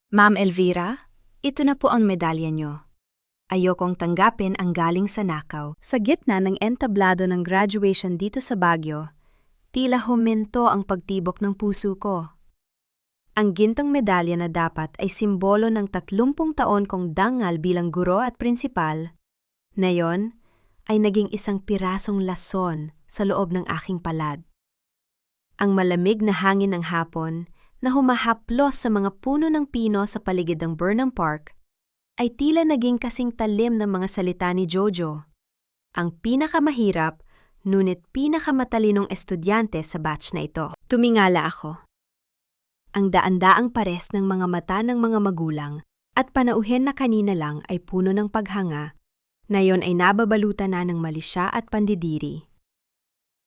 Ma'am Elvira, ito na po ang medalya nyo. Ayokong tanggapin ang galing sa nakaw. Sa gitna ng entablado ng graduation dito sa Baguio, tila huminto ang pagtibok ng puso ko. Ang gintong medalya na dapat ay simbolo ng 30 taon kong dangal bilang guro at prinsipal, ngayon ay naging isang pirasong lason sa loob ng aking palad. Ang malamig na hangin ng hapon na humahaplos sa mga puno ng pino sa paligid ng Burnham Park ay tila naging kasing talim ng mga salita ni Jojo, ang pinakamahirap ngunit pinakamatalinong estudyante sa batch na ito. Tumingala ako. Ang daan-daang pares ng mga mata ng mga magulang at panauhin na kanina lang ay puno ng paghanga, ngayon ay nababalutan na ng malisya at pandidiri.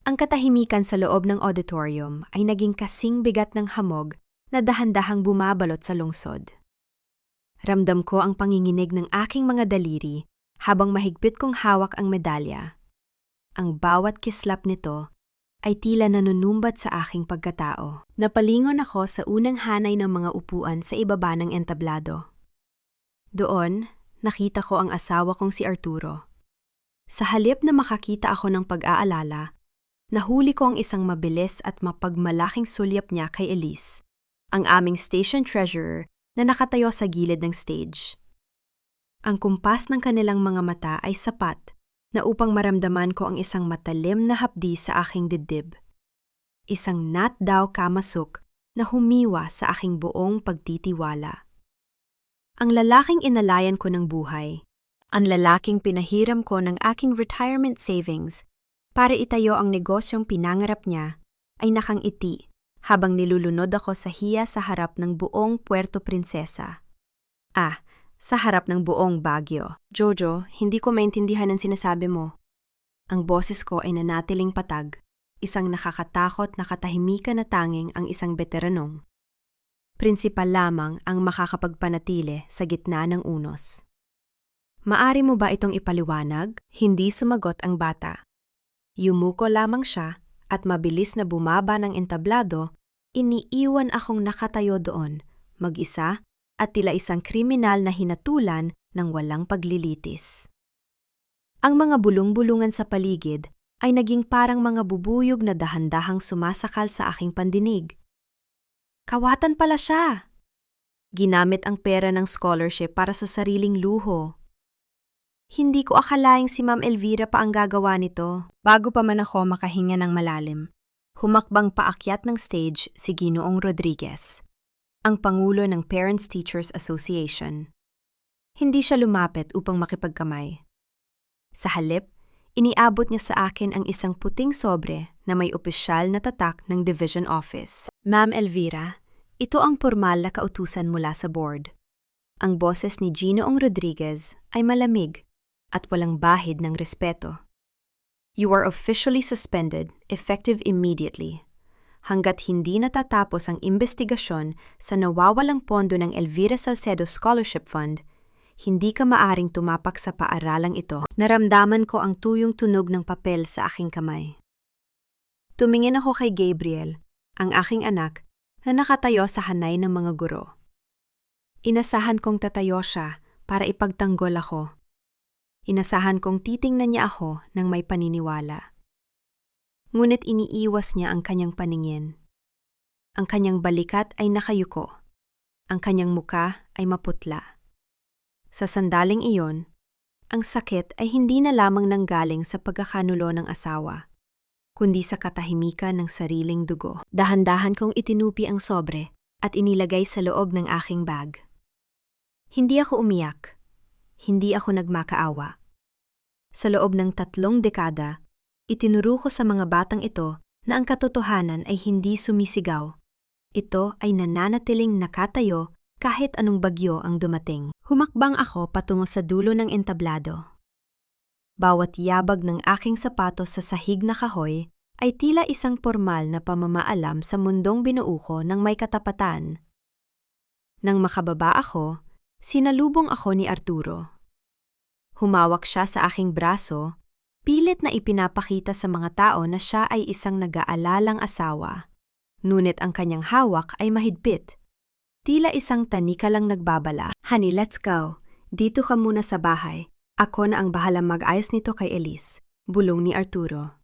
Ang katahimikan sa loob ng auditorium ay naging kasing bigat ng hamog na dahan-dahang bumabalot sa lungsod. Ramdam ko ang panginginig ng aking mga daliri habang mahigpit kong hawak ang medalya. Ang bawat kislap nito ay tila nanunumbat sa aking pagkatao. Napalingon ako sa unang hanay ng mga upuan sa ibaba ng entablado. Doon, nakita ko ang asawa kong si Arturo. Sa halip na makakita ako ng pag-aalala, nahuli ko ang isang mabilis at mapagmalaking sulyap niya kay Elise, ang aming station treasurer na nakatayo sa gilid ng stage. Ang kumpas ng kanilang mga mata ay sapat na upang maramdaman ko ang isang matalim na hapdi sa aking dibdib. Isang daw kamasuk na humiwa sa aking buong pagtitiwala. Ang lalaking inalayan ko ng buhay, ang lalaking pinahiram ko ng aking retirement savings para itayo ang negosyong pinangarap niya, ay nakangiti habang nilulunod ako sa hiya sa harap ng buong Puerto Princesa. Sa harap ng buong Baguio. Jojo, hindi ko maintindihan ang sinasabi mo. Ang boses ko ay nanatiling patag, isang nakakatakot na katahimikan na tanging ang isang veteranong. Prinsipal lamang ang makakapagpanatili sa gitna ng unos. Maari mo ba itong ipaliwanag? Hindi sumagot ang bata. Yumuko lamang siya at mabilis na bumaba ng entablado, iniiwan akong nakatayo doon, mag-isa at tila isang kriminal na hinatulan ng walang paglilitis. Ang mga bulong-bulungan sa paligid ay naging parang mga bubuyog na dahan-dahang sumasakal sa aking pandinig. Kawatan pala siya! Ginamit ang pera ng scholarship para sa sariling luho. Hindi ko akalaing si Ma'am Elvira pa ang gagawa nito. Bago pa man ako makahinga ng malalim, humakbang paakyat ng stage si Ginoong Rodriguez, ang Pangulo ng Parents Teachers Association. Hindi siya lumapit upang makipagkamay. Sa halip, iniabot niya sa akin ang isang puting sobre na may opisyal na tatak ng Division Office. Ma'am Elvira, ito ang pormal na kautusan mula sa board. Ang boses ni Ginoong Rodriguez ay malamig at walang bahid ng respeto. You are officially suspended, effective immediately. Hanggat hindi natatapos ang investigasyon sa nawawalang pondo ng Elvira Salcedo Scholarship Fund, hindi ka maaring tumapak sa paaralang ito. Naramdaman ko ang tuyong tunog ng papel sa aking kamay. Tumingin ako kay Gabriel, ang aking anak, na nakatayo sa hanay ng mga guro. Inasahan kong tatayo siya para ipagtanggol ako. Inasahan kong titingnan niya ako ng may paniniwala. Ngunit iniiwas niya ang kanyang paningin. Ang kanyang balikat ay nakayuko. Ang kanyang muka ay maputla. Sa sandaling iyon, ang sakit ay hindi na lamang nanggaling sa pagkakanulo ng asawa, kundi sa katahimikan ng sariling dugo. Dahan-dahan kong itinupi ang sobre at inilagay sa loob ng aking bag. Hindi ako umiyak. Hindi ako nagmakaawa. Sa loob ng 3 dekada, itinuro ko sa mga batang ito na ang katotohanan ay hindi sumisigaw. Ito ay nananatiling nakatayo kahit anong bagyo ang dumating. Humakbang ako patungo sa dulo ng entablado. Bawat yabag ng aking sapatos sa sahig na kahoy ay tila isang pormal na pamamaalam sa mundong binuo ko ng may katapatan. Nang makababa ako, sinalubong ako ni Arturo. Humawak siya sa aking braso, pilit na ipinapakita sa mga tao na siya ay isang nag-aalalang asawa. Ngunit ang kanyang hawak ay mahigpit. Tila isang tanika lang nagbabala. Honey, let's go. Dito ka muna sa bahay. Ako na ang bahalang mag-ayos nito kay Elise. Bulong ni Arturo.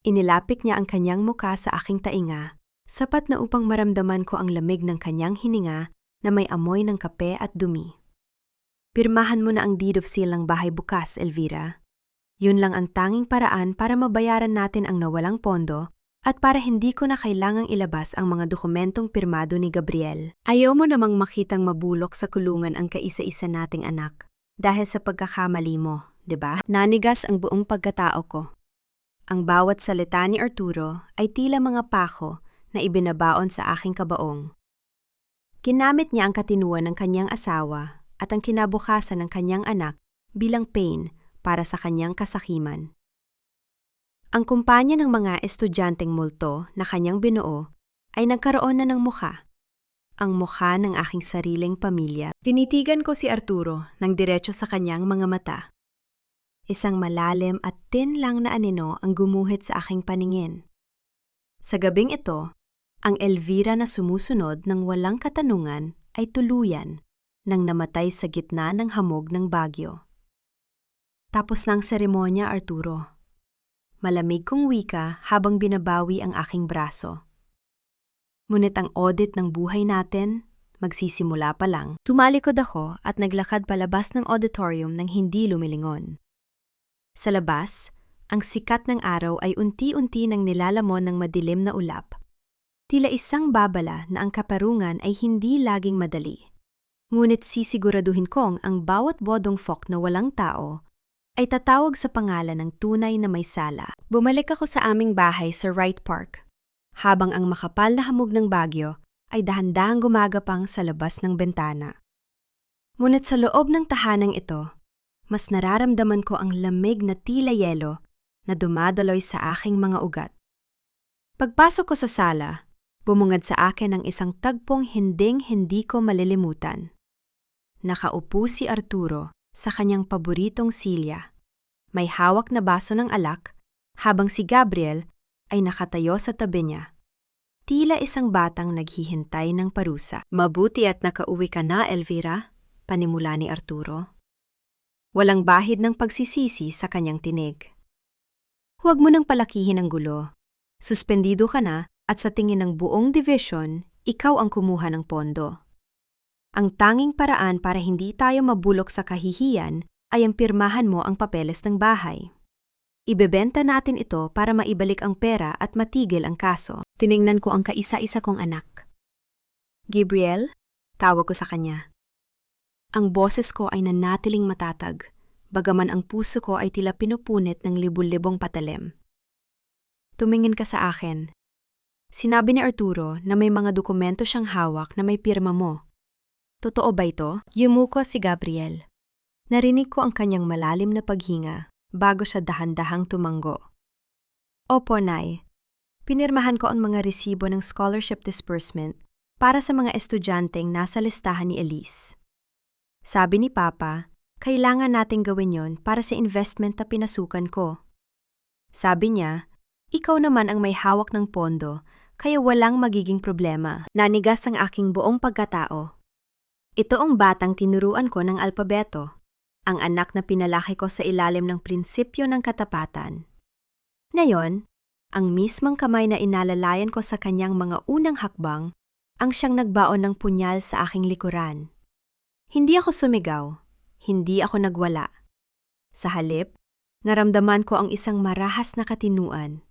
Inilapik niya ang kanyang muka sa aking tainga, sapat na upang maramdaman ko ang lamig ng kanyang hininga na may amoy ng kape at dumi. Pirmahan mo na ang deed of sale ng bahay bukas, Elvira. Yun lang ang tanging paraan para mabayaran natin ang nawalang pondo at para hindi ko na kailangang ilabas ang mga dokumentong pirmado ni Gabriel. Ayaw mo namang makitang mabulok sa kulungan ang kaisa-isa nating anak dahil sa pagkakamali mo, di ba? Nanigas ang buong pagkatao ko. Ang bawat salita ni Arturo ay tila mga pako na ibinabaon sa aking kabaong. Ginamit niya ang katinuan ng kanyang asawa at ang kinabukasan ng kanyang anak bilang pain para sa kanyang kasakiman. Ang kumpanya ng mga estudyanteng multo na kanyang binuo ay nagkaroon na ng mukha. Ang mukha ng aking sariling pamilya. Tinitigan ko si Arturo ng diretso sa kanyang mga mata. Isang malalim at tin lang na anino ang gumuhit sa aking paningin. Sa gabing ito, ang Elvira na sumusunod ng walang katanungan ay tuluyan nang namatay sa gitna ng hamog ng bagyo. Tapos na ang seremonya, Arturo. Malamig kong wika habang binabawi ang aking braso. Ngunit ang audit ng buhay natin, magsisimula pa lang. Tumalikod ako at naglakad palabas ng auditorium nang hindi lumilingon. Sa labas, ang sikat ng araw ay unti-unti nang nilalamon ng madilim na ulap. Tila isang babala na ang kaparungan ay hindi laging madali. Ngunit sisiguraduhin kong ang bawat bodong fok na walang tao ay tatawag sa pangalan ng tunay na may sala. Bumalik ako sa aming bahay sa Wright Park, habang ang makapal na hamog ng bagyo ay dahan-dahang gumagapang sa labas ng bentana. Ngunit sa loob ng tahanang ito, mas nararamdaman ko ang lamig na tila yelo na dumadaloy sa aking mga ugat. Pagpasok ko sa sala, bumungad sa akin ang isang tagpong hinding-hindi ko malilimutan. Nakaupo si Arturo sa kanyang paboritong silya. May hawak na baso ng alak, habang si Gabriel ay nakatayo sa tabi niya. Tila isang batang naghihintay ng parusa. Mabuti at nakauwi ka na, Elvira, panimula ni Arturo. Walang bahid ng pagsisisi sa kanyang tinig. Huwag mo nang palakihin ang gulo. Suspendido ka na at sa tingin ng buong division, ikaw ang kumuha ng pondo. Ang tanging paraan para hindi tayo mabulok sa kahihiyan ay ang pirmahan mo ang papeles ng bahay. Ibebenta natin ito para maibalik ang pera at matigil ang kaso. Tiningnan ko ang kaisa-isa kong anak. Gabriel, tawag ko sa kanya. Ang boses ko ay nanatiling matatag, bagaman ang puso ko ay tila pinupunit ng libul-libong patalim. Tumingin ka sa akin. Sinabi ni Arturo na may mga dokumento siyang hawak na may pirma mo. Totoo ba ito? Yumuko si Gabriel. Narinig ko ang kanyang malalim na paghinga bago siya dahan-dahang tumanggo. Opo, Nay. Pinirmahan ko ang mga resibo ng scholarship disbursement para sa mga estudyanteng nasa listahan ni Elise. Sabi ni Papa, kailangan nating gawin yon para sa investment na pinasukan ko. Sabi niya, ikaw naman ang may hawak ng pondo, kaya walang magiging problema. Nanigas ang aking buong pagkatao. Ito ang batang tinuruan ko ng alpabeto, ang anak na pinalaki ko sa ilalim ng prinsipyo ng katapatan. Ngayon, ang mismong kamay na inalalayan ko sa kanyang mga unang hakbang, ang siyang nagbaon ng punyal sa aking likuran. Hindi ako sumigaw, hindi ako nagwala. Sa halip, naramdaman ko ang isang marahas na katinuan,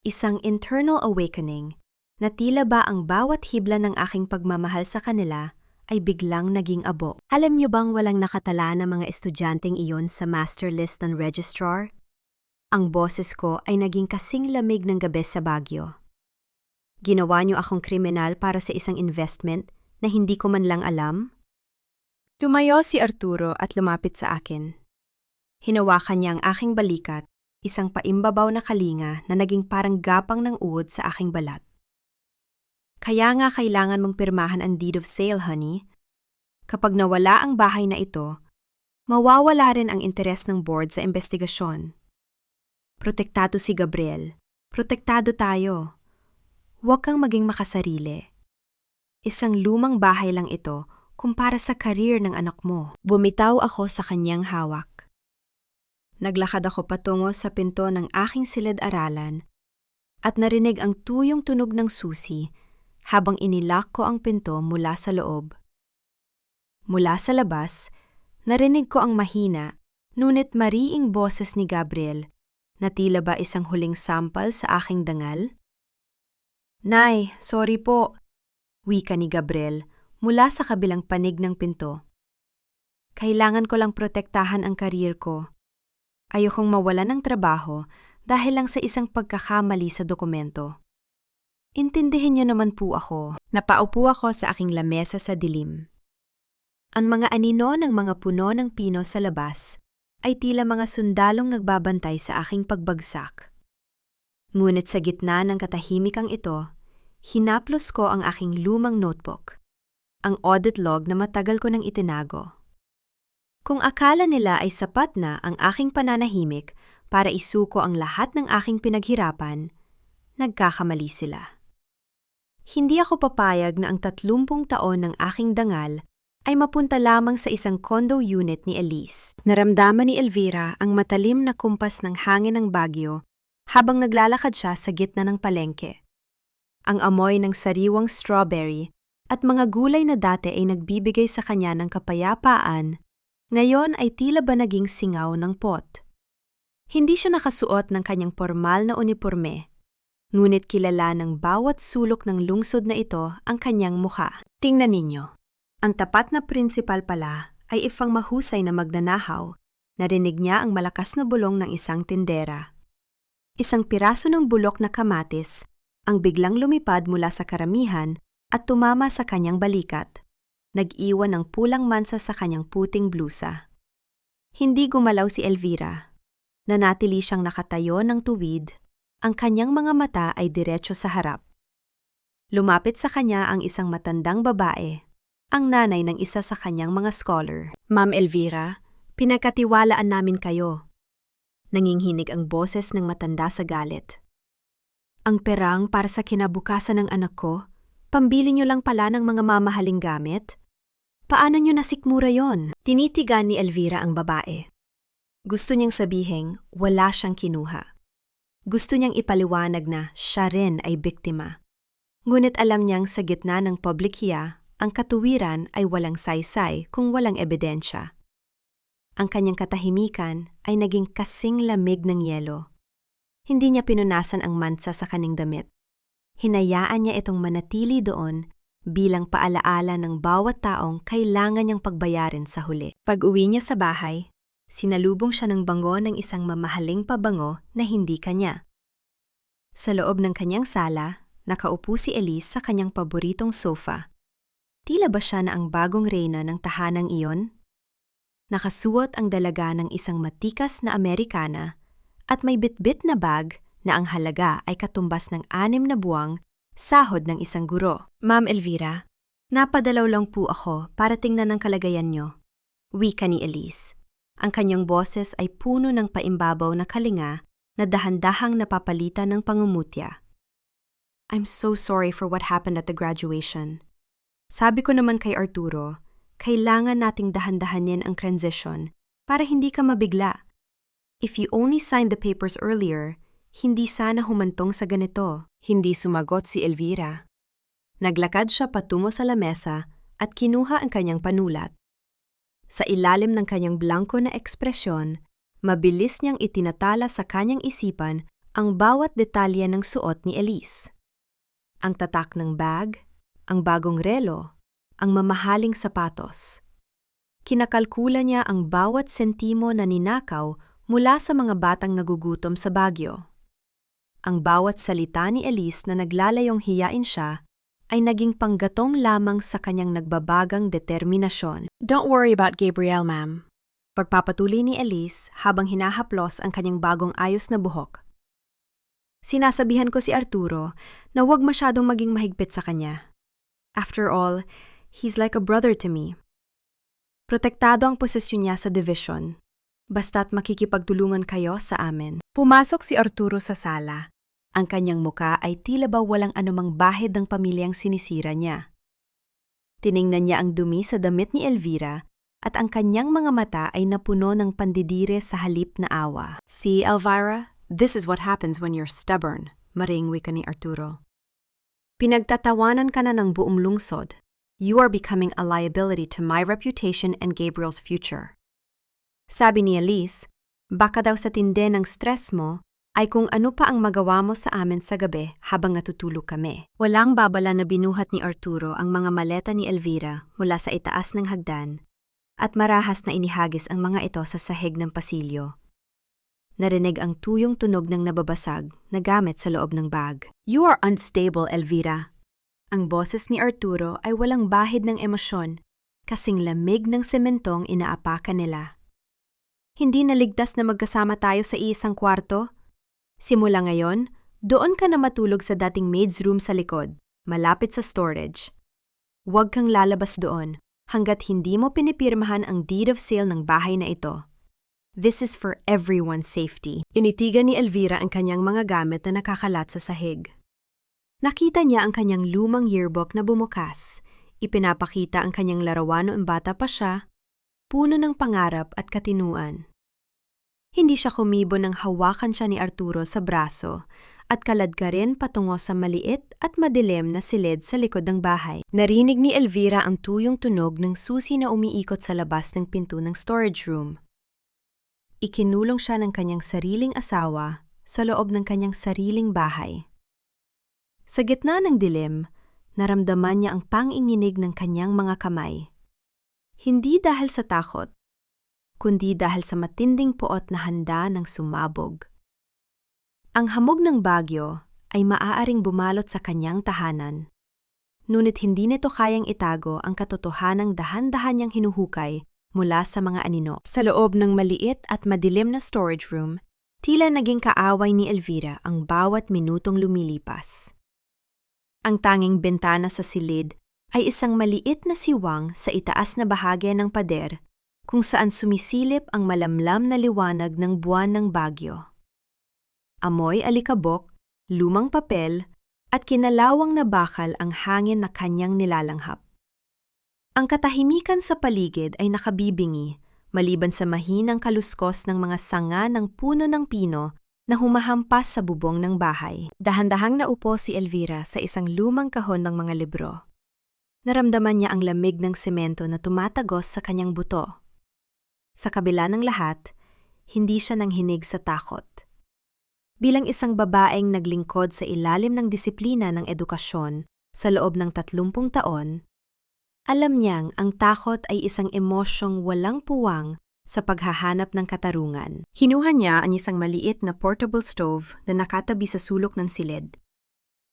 isang internal awakening na tila ba ang bawat hibla ng aking pagmamahal sa kanila ay biglang naging abo. Alam niyo bang walang nakatala na mga estudyanteng iyon sa master list ng registrar? Ang boses ko ay naging kasing lamig ng gabi sa Baguio. Ginawa niyo akong kriminal para sa isang investment na hindi ko man lang alam? Tumayo si Arturo at lumapit sa akin. Hinawakan niya ang aking balikat, isang paimbabaw na kalinga na naging parang gapang ng uod sa aking balat. Kaya nga kailangan mong pirmahan ang deed of sale, honey. Kapag nawala ang bahay na ito, mawawala rin ang interes ng board sa investigasyon. Protektado si Gabriel. Protektado tayo. Huwag kang maging makasarili. Isang lumang bahay lang ito kumpara sa career ng anak mo. Bumitaw ako sa kanyang hawak. Naglakad ako patungo sa pinto ng aking silid-aralan at narinig ang tuyong tunog ng susi habang inilak ko ang pinto mula sa loob. Mula sa labas, narinig ko ang mahina, ngunit mariing boses ni Gabriel na tila ba isang huling sampal sa aking dangal. "Nay, sorry po," wika ni Gabriel mula sa kabilang panig ng pinto. "Kailangan ko lang protektahan ang career ko. Ayokong mawalan ng trabaho dahil lang sa isang pagkakamali sa dokumento. Intindihin niyo naman po ako." Napaupo ako sa aking lamesa sa dilim. Ang mga anino ng mga puno ng pino sa labas ay tila mga sundalong nagbabantay sa aking pagbagsak. Ngunit sa gitna ng katahimikang ito, hinaplos ko ang aking lumang notebook, ang audit log na matagal ko nang itinago. Kung akala nila ay sapat na ang aking pananahimik para isuko ang lahat ng aking pinaghirapan, nagkakamali sila. Hindi ako papayag na ang 30 taon ng aking dangal ay mapunta lamang sa isang condo unit ni Elise. Naramdaman ni Elvira ang matalim na kumpas ng hangin ng Baguio habang naglalakad siya sa gitna ng palengke. Ang amoy ng sariwang strawberry at mga gulay na dati ay nagbibigay sa kanya ng kapayapaan, ngayon ay tila ba naging singaw ng pot. Hindi siya nakasuot ng kanyang formal na uniporme, ngunit kilala ng bawat sulok ng lungsod na ito ang kanyang mukha. Tingnan ninyo, ang tapat na prinsipal pala ay ifang mahusay na magnanahaw. Narinig niya ang malakas na bulong ng isang tindera. Isang piraso ng bulok na kamatis ang biglang lumipad mula sa karamihan at tumama sa kanyang balikat. Nag-iwan ng pulang mansa sa kanyang puting blusa. Hindi gumalaw si Elvira. Nanatili siyang nakatayo ng tuwid. Ang kanyang mga mata ay diretso sa harap. Lumapit sa kanya ang isang matandang babae, ang nanay ng isa sa kanyang mga scholar. "Ma'am Elvira, pinagkatiwalaan namin kayo." Nanginghinig ang boses ng matanda sa galit. "Ang perang para sa kinabukasan ng anak ko, pambili niyo lang pala ng mga mamahaling gamit? Paano niyo nasikmura yon?" Tinitigan ni Elvira ang babae. Gusto niyang sabihin, wala siyang kinuha. Gusto niyang ipaliwanag na siya rin ay biktima. Ngunit alam niyang sa gitna ng publikhiya, ang katuwiran ay walang saysay kung walang ebidensya. Ang kanyang katahimikan ay naging kasing lamig ng yelo. Hindi niya pinunasan ang mansa sa kanyang damit. Hinayaan niya itong manatili doon bilang paalaala ng bawat taong kailangan niyang pagbayarin sa huli. Pag-uwi niya sa bahay, sinalubong siya ng bango ng isang mamahaling pabango na hindi kanya. Sa loob ng kanyang sala, nakaupo si Elise sa kanyang paboritong sofa. Tila ba siya na ang bagong reyna ng tahanang iyon? Nakasuot ang dalaga ng isang matikas na Amerikana at may bitbit na bag na ang halaga ay katumbas ng 6 na buwang sahod ng isang guro. "Ma'am Elvira, napadalaw lang po ako para tingnan ang kalagayan niyo," wika ni Elise. Ang kanyang boses ay puno ng paimbabaw na kalinga na dahan-dahang napapalitan ng pangungutya. "I'm so sorry for what happened at the graduation. Sabi ko naman kay Arturo, kailangan nating dahan-dahanin ang transition para hindi ka mabigla. If you only signed the papers earlier, hindi sana humantong sa ganito." Hindi sumagot si Elvira. Naglakad siya patungo sa lamesa at kinuha ang kanyang panulat. Sa ilalim ng kanyang blanko na ekspresyon, mabilis niyang itinatala sa kanyang isipan ang bawat detalye ng suot ni Elise. Ang tatak ng bag, ang bagong relo, ang mamahaling sapatos. Kinakalkula niya ang bawat sentimo na ninakaw mula sa mga batang nagugutom sa Baguio. Ang bawat salita ni Elise na naglalayong hiyain siya ay naging panggatong lamang sa kanyang nagbabagang determinasyon. "Don't worry about Gabriel, ma'am." Pagpapatuloy ni Elise habang hinahaplos ang kanyang bagong ayos na buhok. "Sinasabihan ko si Arturo na huwag masyadong maging mahigpit sa kanya. After all, he's like a brother to me. Protektado ang posisyon niya sa division, basta't makikipagtulungan kayo sa amin." Pumasok si Arturo sa sala. Ang kanyang muka ay tila ba walang anumang bahid ng pamilyang sinisira niya. Tiningnan niya ang dumi sa damit ni Elvira at ang kanyang mga mata ay napuno ng pandidire sa halip na awa. "See, Elvira, this is what happens when you're stubborn," maringwi ka ni Arturo. "Pinagtatawanan ka na ng buong lungsod. You are becoming a liability to my reputation and Gabriel's future." Sabi ni Elise, baka daw sa tindi ng stress mo ay kung ano pa ang magawa mo sa amin sa gabi habang natutulog kami. Walang babala na binuhat ni Arturo ang mga maleta ni Elvira mula sa itaas ng hagdan at marahas na inihagis ang mga ito sa sahig ng pasilyo. Narinig ang tuyong tunog ng nababasag na gamit sa loob ng bag. "You are unstable, Elvira." Ang boses ni Arturo ay walang bahid ng emosyon, kasing lamig ng sementong inaapakan nila. "Hindi naligtas na magkasama tayo sa isang kwarto? Simula ngayon, doon ka na matulog sa dating maid's room sa likod, malapit sa storage. Huwag kang lalabas doon hanggat hindi mo pinipirmahan ang deed of sale ng bahay na ito. This is for everyone's safety." Initigan ni Elvira ang kanyang mga gamit na nakakalat sa sahig. Nakita niya ang kanyang lumang yearbook na bumukas. Ipinapakita ang kanyang larawan noong bata pa siya, puno ng pangarap at katinuan. Hindi siya kumibo nang hawakan siya ni Arturo sa braso at kaladkarin patungo sa maliit at madilim na silid sa likod ng bahay. Narinig ni Elvira ang tuyong tunog ng susi na umiikot sa labas ng pinto ng storage room. Ikinulong siya ng kanyang sariling asawa sa loob ng kanyang sariling bahay. Sa gitna ng dilim, naramdaman niya ang panginginig ng kanyang mga kamay. Hindi dahil sa takot, kundi dahil sa matinding puot na handa ng sumabog. Ang hamog ng bagyo ay maaaring bumalot sa kanyang tahanan. Ngunit hindi nito kayang itago ang katotohanang dahan-dahan niyang hinuhukay mula sa mga anino. Sa loob ng maliit at madilim na storage room, tila naging kaaway ni Elvira ang bawat minutong lumilipas. Ang tanging bintana sa silid ay isang maliit na siwang sa itaas na bahagi ng pader kung saan sumisilip ang malamlam na liwanag ng buwan ng bagyo. Amoy alikabok, lumang papel, at kinalawang na bakal ang hangin na kanyang nilalanghap. Ang katahimikan sa paligid ay nakabibingi, maliban sa mahinang kaluskos ng mga sanga ng puno ng pino na humahampas sa bubong ng bahay. Dahan-dahang naupo si Elvira sa isang lumang kahon ng mga libro. Naramdaman niya ang lamig ng semento na tumatagos sa kanyang buto. Sa kabila ng lahat, hindi siya nanghinig sa takot. Bilang isang babaeng naglingkod sa ilalim ng disiplina ng edukasyon sa loob ng 30 taon, alam niyang ang takot ay isang emosyong walang puwang sa paghahanap ng katarungan. Hinuha niya ang isang maliit na portable stove na nakatabi sa sulok ng silid.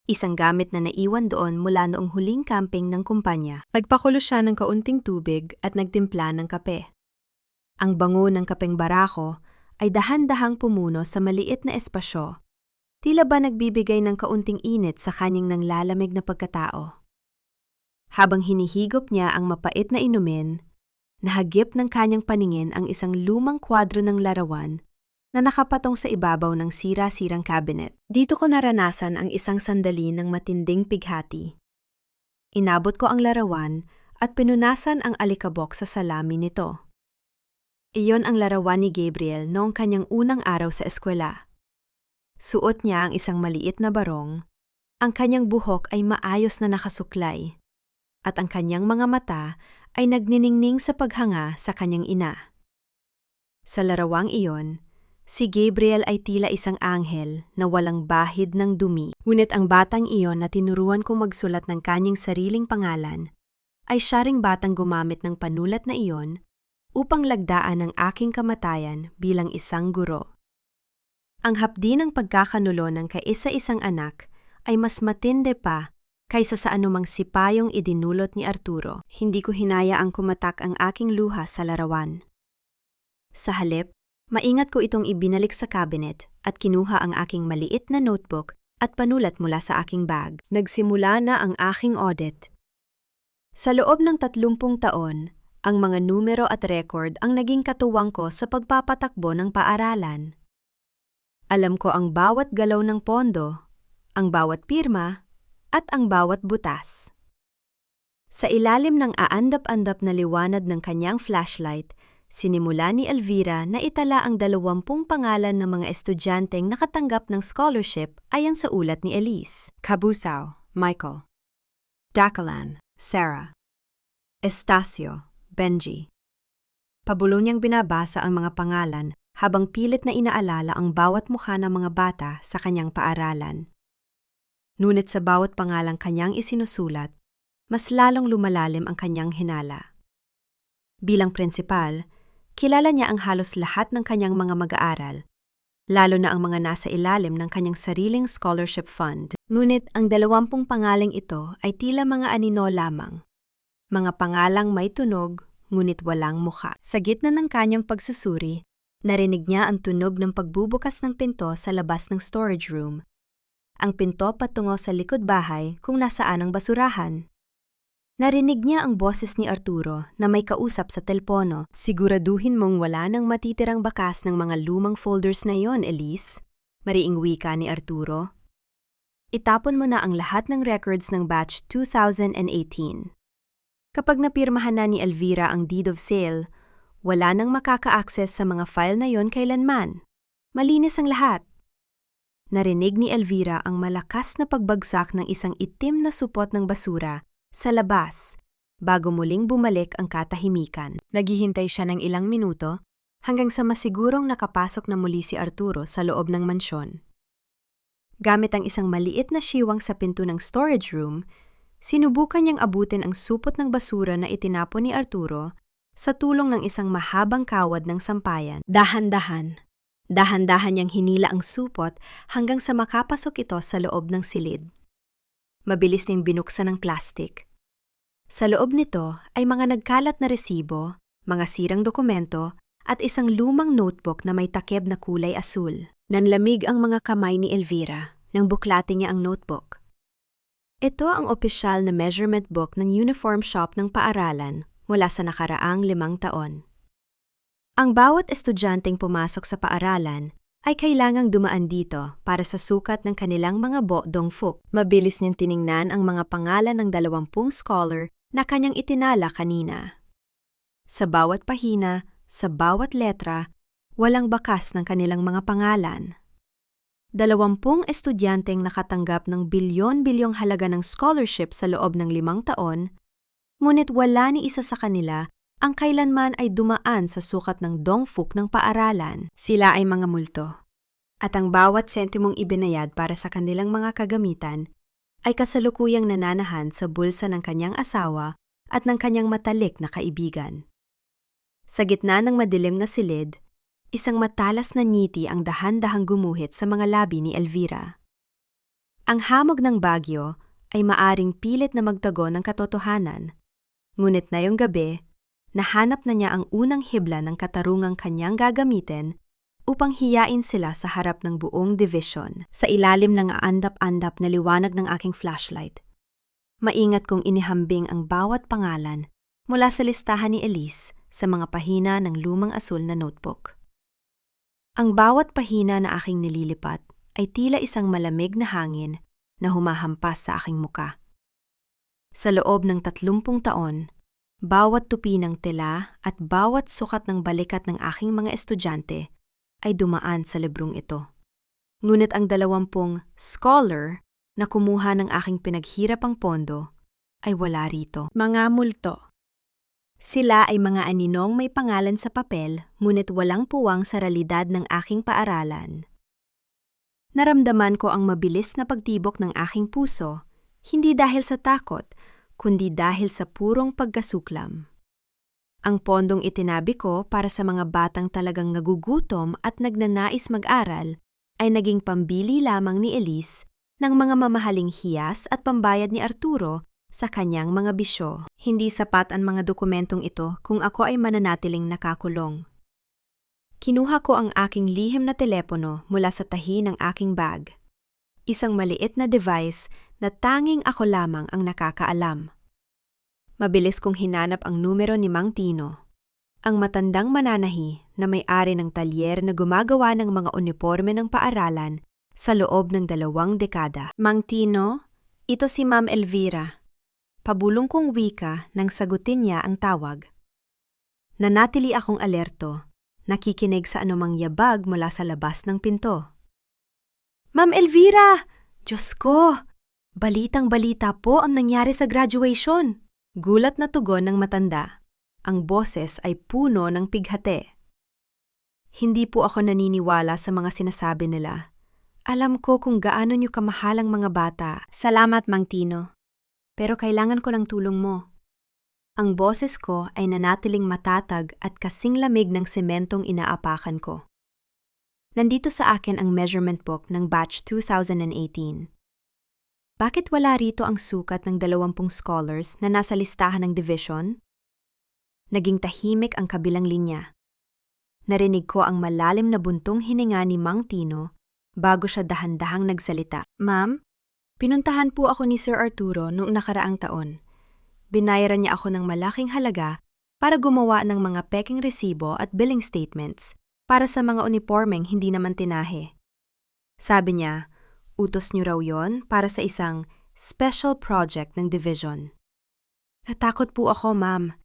Isang gamit na naiwan doon mula noong huling camping ng kumpanya. Nagpakulo siya ng kaunting tubig at nagtimpla ng kape. Ang bango ng kapeng barako ay dahan-dahang pumuno sa maliit na espasyo. Tila ba nagbibigay ng kaunting init sa kanyang nanglalamig na pagkatao. Habang hinihigop niya ang mapait na inumin, nahagip ng kanyang paningin ang isang lumang kwadro ng larawan na nakapatong sa ibabaw ng sira-sirang cabinet. Dito ko naranasan ang isang sandali ng matinding pighati. Inabot ko ang larawan at pinunasan ang alikabok sa salamin nito. Iyon ang larawan ni Gabriel noong kanyang unang araw sa eskwela. Suot niya ang isang maliit na barong, ang kanyang buhok ay maayos na nakasuklay, at ang kanyang mga mata ay nagniningning sa paghanga sa kanyang ina. Sa larawang iyon, si Gabriel ay tila isang anghel na walang bahid ng dumi. Ngunit ang batang iyon na tinuruan kong magsulat ng kanyang sariling pangalan ay siya ring batang gumamit ng panulat na iyon upang lagdaan ang aking kamatayan bilang isang guro. Ang hapdi ng pagkakanulo ng kaisa-isang anak ay mas matindi pa kaysa sa anumang sipayong idinulot ni Arturo. Hindi ko hinayaang kumatak ang aking luha sa larawan. Sa halip, maingat ko itong ibinalik sa cabinet at kinuha ang aking maliit na notebook at panulat mula sa aking bag. Nagsimula na ang aking audit. Sa loob ng 30 taon, ang mga numero at record ang naging katuwang ko sa pagpapatakbo ng paaralan. Alam ko ang bawat galaw ng pondo, ang bawat pirma, at ang bawat butas. Sa ilalim ng aandap-andap na liwanag ng kanyang flashlight, sinimula ni Elvira na itala ang 20 pangalan ng mga estudyanteng nakatanggap ng scholarship ayon sa ulat ni Elise. Cabusao, Michael. Dacalan, Sarah. Estacio, Benji. Pabulong niyang binabasa ang mga pangalan habang pilit na inaalala ang bawat mukha ng mga bata sa kanyang paaralan. Ngunit sa bawat pangalang kanyang isinusulat, mas lalong lumalalim ang kanyang hinala. Bilang prinsipal, kilala niya ang halos lahat ng kanyang mga mag-aaral, lalo na ang mga nasa ilalim ng kanyang sariling scholarship fund. Ngunit ang 20 pangalang ito ay tila mga anino lamang. Mga pangalang may tunog, ngunit walang mukha. Sa gitna ng kanyang pagsusuri, narinig niya ang tunog ng pagbubukas ng pinto sa labas ng storage room. Ang pinto patungo sa likod bahay kung nasaan ang basurahan. Narinig niya ang boses ni Arturo na may kausap sa telpono. Siguraduhin mong wala nang matitirang bakas ng mga lumang folders na yon, Elise. Mariing wika ni Arturo. Itapon mo na ang lahat ng records ng batch 2018. Kapag napirmahan na ni Elvira ang deed of sale, wala nang makaka-access sa mga file na yon kailanman. Malinis ang lahat. Narinig ni Elvira ang malakas na pagbagsak ng isang itim na supot ng basura sa labas, bago muling bumalik ang katahimikan. Naghihintay siya ng ilang minuto hanggang sa masigurong nakapasok na muli si Arturo sa loob ng mansyon. Gamit ang isang maliit na siwang sa pinto ng storage room, sinubukan niyang abutin ang supot ng basura na itinapon ni Arturo sa tulong ng isang mahabang kawad ng sampayan. Dahan-dahan niyang hinila ang supot hanggang sa makapasok ito sa loob ng silid. Mabilis niyang binuksan ang plastik. Sa loob nito ay mga nagkalat na resibo, mga sirang dokumento, at isang lumang notebook na may takeb na kulay asul. Nanlamig ang mga kamay ni Elvira nang buklatin niya ang notebook. Ito ang opisyal na measurement book ng uniform shop ng paaralan mula sa nakaraang 5 taon. Ang bawat estudyanteng pumasok sa paaralan ay kailangang dumaan dito para sa sukat ng kanilang mga dongfuk. Mabilis niyang tiningnan ang mga pangalan ng 20 scholar na kanyang itinala kanina. Sa bawat pahina, sa bawat letra, walang bakas ng kanilang mga pangalan. 20 estudyanteng nakatanggap ng bilyon-bilyong halaga ng scholarship sa loob ng 5 taon, ngunit wala ni isa sa kanila ang kailanman ay dumaan sa sukat ng dongfuk ng paaralan. Sila ay mga multo. At ang bawat sentimong ibinayad para sa kanilang mga kagamitan ay kasalukuyang nananahan sa bulsa ng kanyang asawa at ng kanyang matalik na kaibigan. Sa gitna ng madilim na silid, isang matalas na ngiti ang dahan-dahang gumuhit sa mga labi ni Elvira. Ang hamog ng bagyo ay maaring pilit na magtago ng katotohanan, ngunit ngayong gabi, nahanap na niya ang unang hibla ng katarungang kanyang gagamitin upang hiyain sila sa harap ng buong division. Sa ilalim ng aandap-andap na liwanag ng aking flashlight, maingat kong inihambing ang bawat pangalan mula sa listahan ni Elise sa mga pahina ng lumang asul na notebook. Ang bawat pahina na aking nililipat ay tila isang malamig na hangin na humahampas sa aking muka. Sa loob ng 30 taon, bawat tupi ng tela at bawat sukat ng balikat ng aking mga estudyante ay dumaan sa librong ito. Ngunit ang 20 scholar na kumuha ng aking pinaghirapang pondo ay wala rito. Mga multo. Sila ay mga aninong may pangalan sa papel ngunit walang puwang sa realidad ng aking paaralan. Naramdaman ko ang mabilis na pagtibok ng aking puso, hindi dahil sa takot, kundi dahil sa purong pagkasuklam. Ang pondong itinabi ko para sa mga batang talagang nagugutom at nagnanais mag-aral ay naging pambili lamang ni Elise ng mga mamahaling hiyas at pambayad ni Arturo sa kanyang mga bisyo. Hindi sapat ang mga dokumentong ito kung ako ay mananatiling nakakulong. Kinuha ko ang aking lihim na telepono mula sa tahi ng aking bag. Isang maliit na device na tanging ako lamang ang nakakaalam. Mabilis kong hinanap ang numero ni Mang Tino, ang matandang mananahi na may-ari ng talyer na gumagawa ng mga uniforme ng paaralan sa loob ng 2 dekada. Mang Tino, ito si Ma'am Elvira. pabulong kong wika nang sagutin niya ang tawag. Nanatili akong alerto, nakikinig sa anumang yabag mula sa labas ng pinto. Ma'am Elvira! Diyos ko! Balitang-balita po ang nangyari sa graduation. Gulat na tugon ng matanda. Ang boses ay puno ng pighati. Hindi po ako naniniwala sa mga sinasabi nila. Alam ko kung gaano niyo kamahal ang mga bata. Salamat, Mang Tino. Pero kailangan ko ng tulong mo. Ang boses ko ay nanatiling matatag at kasing lamig ng sementong inaapakan ko. Nandito sa akin ang measurement book ng batch 2018. Bakit wala rito ang sukat ng 20 scholars na nasa listahan ng division? Naging tahimik ang kabilang linya. Narinig ko ang malalim na buntong hininga ni Mang Tino bago siya dahan-dahang nagsalita. Ma'am, pinuntahan po ako ni Sir Arturo noong nakaraang taon. Binayaran niya ako ng malaking halaga para gumawa ng mga peking resibo at billing statements para sa mga uniformeng hindi naman tinahe. Sabi niya, utos niyo raw yon para sa isang special project ng division. Natakot po ako, ma'am.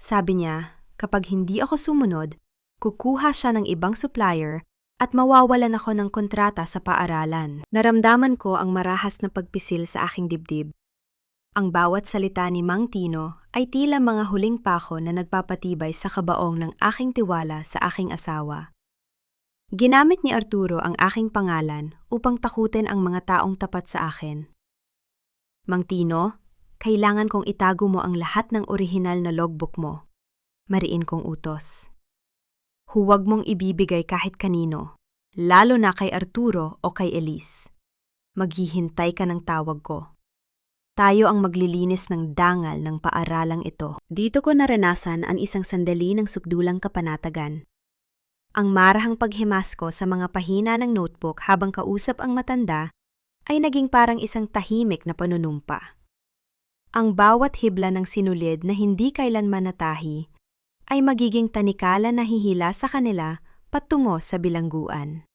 Sabi niya, kapag hindi ako sumunod, kukuha siya ng ibang supplier at mawawalan ako ng kontrata sa paaralan. Naramdaman ko ang marahas na pagpisil sa aking dibdib. Ang bawat salita ni Mang Tino ay tila mga huling pako na nagpapatibay sa kabaong ng aking tiwala sa aking asawa. Ginamit ni Arturo ang aking pangalan upang takutin ang mga taong tapat sa akin. Mang Tino, kailangan kong itago mo ang lahat ng orihinal na logbook mo. Mariin kong utos. Huwag mong ibibigay kahit kanino, lalo na kay Arturo o kay Elise. Maghihintay ka ng tawag ko. Tayo ang maglilinis ng dangal ng paaralang ito. Dito ko naranasan ang isang sandali ng sukdulang kapanatagan. Ang marahang paghimas ko sa mga pahina ng notebook habang kausap ang matanda ay naging parang isang tahimik na panunumpa. Ang bawat hibla ng sinulid na hindi kailanman natahi ay magiging tanikala na hihila sa kanila patungo sa bilangguan.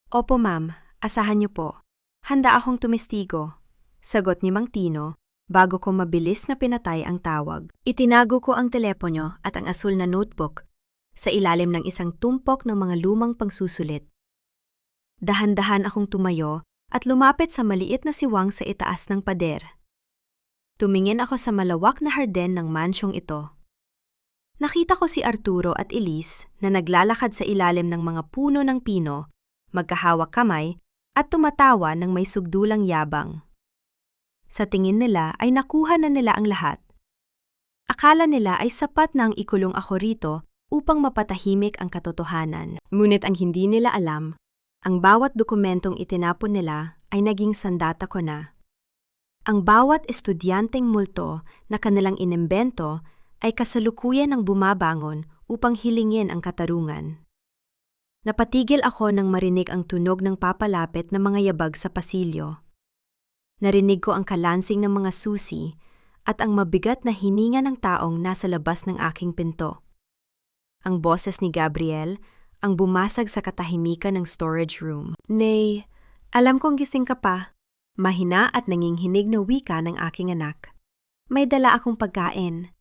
Opo ma'am, asahan niyo po. Handa akong tumestigo, sagot ni Mang Tino bago ko mabilis na pinatay ang tawag. Itinago ko ang telepono at ang asul na notebook sa ilalim ng isang tumpok ng mga lumang pangsusulit. Dahan-dahan akong tumayo at lumapit sa maliit na siwang sa itaas ng pader. Tumingin ako sa malawak na harden ng mansyong ito. Nakita ko si Arturo at Elise na naglalakad sa ilalim ng mga puno ng pino, magkahawak kamay at tumatawa ng may sugdulang yabang. Sa tingin nila ay nakuha na nila ang lahat. Akala nila ay sapat na ang ikulong ako rito upang mapatahimik ang katotohanan. Ngunit ang hindi nila alam, ang bawat dokumentong itinapon nila ay naging sandata ko na. Ang bawat estudyanteng multo na kanilang inimbento ay kasalukuyan ng bumabangon upang hilingin ang katarungan. Napatigil ako nang marinig ang tunog ng papalapit na mga yabag sa pasilyo. Narinig ko ang kalansing ng mga susi at ang mabigat na hininga ng taong nasa labas ng aking pinto. Ang boses ni Gabriel ang bumasag sa katahimikan ng storage room. Nay, alam kong gising ka pa. Mahina at nanginghinig na wika ng aking anak. May dala akong pagkain.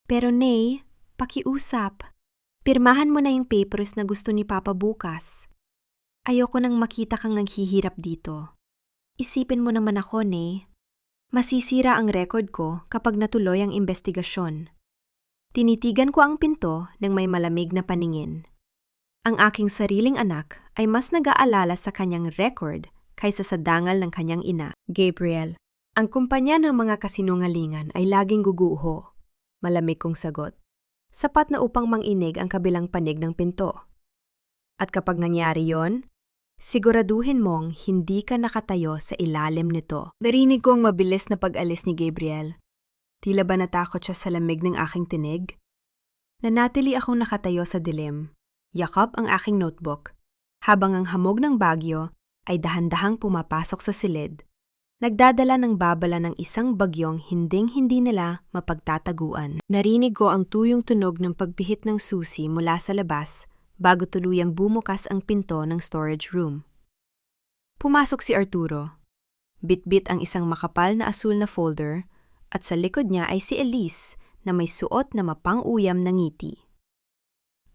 Pero Nay, pakiusap. Pirmahan mo na yung papers na gusto ni Papa bukas. Ayoko nang makita kang naghihirap dito. Isipin mo naman ako, Nay. Masisira ang record ko kapag natuloy ang investigasyon. Tinitigan ko ang pinto ng may malamig na paningin. Ang aking sariling anak ay mas nag-aalala sa kanyang record kaysa sa dangal ng kanyang ina. Gabriel, ang kumpanya ng mga kasinungalingan ay laging guguho. Malamig kong sagot. Sapat na upang manginig ang kabilang panig ng pinto. At kapag nangyari yon, siguraduhin mong hindi ka nakatayo sa ilalim nito. Narinig ko ang mabilis na pag-alis ni Gabriel. Tila ba natakot siya sa lamig ng aking tinig? Nanatili akong nakatayo sa dilim. Yakap ang aking notebook, habang ang hamog ng bagyo ay dahan-dahang pumapasok sa silid. Nagdadala ng babala ng isang bagyong hinding-hindi nila mapagtataguan. Narinig ko ang tuyong tunog ng pagpihit ng susi mula sa labas bago tuluyang bumukas ang pinto ng storage room. Pumasok si Arturo. Bit-bit ang isang makapal na asul na folder at sa likod niya ay si Elise na may suot na mapang-uyam na ngiti.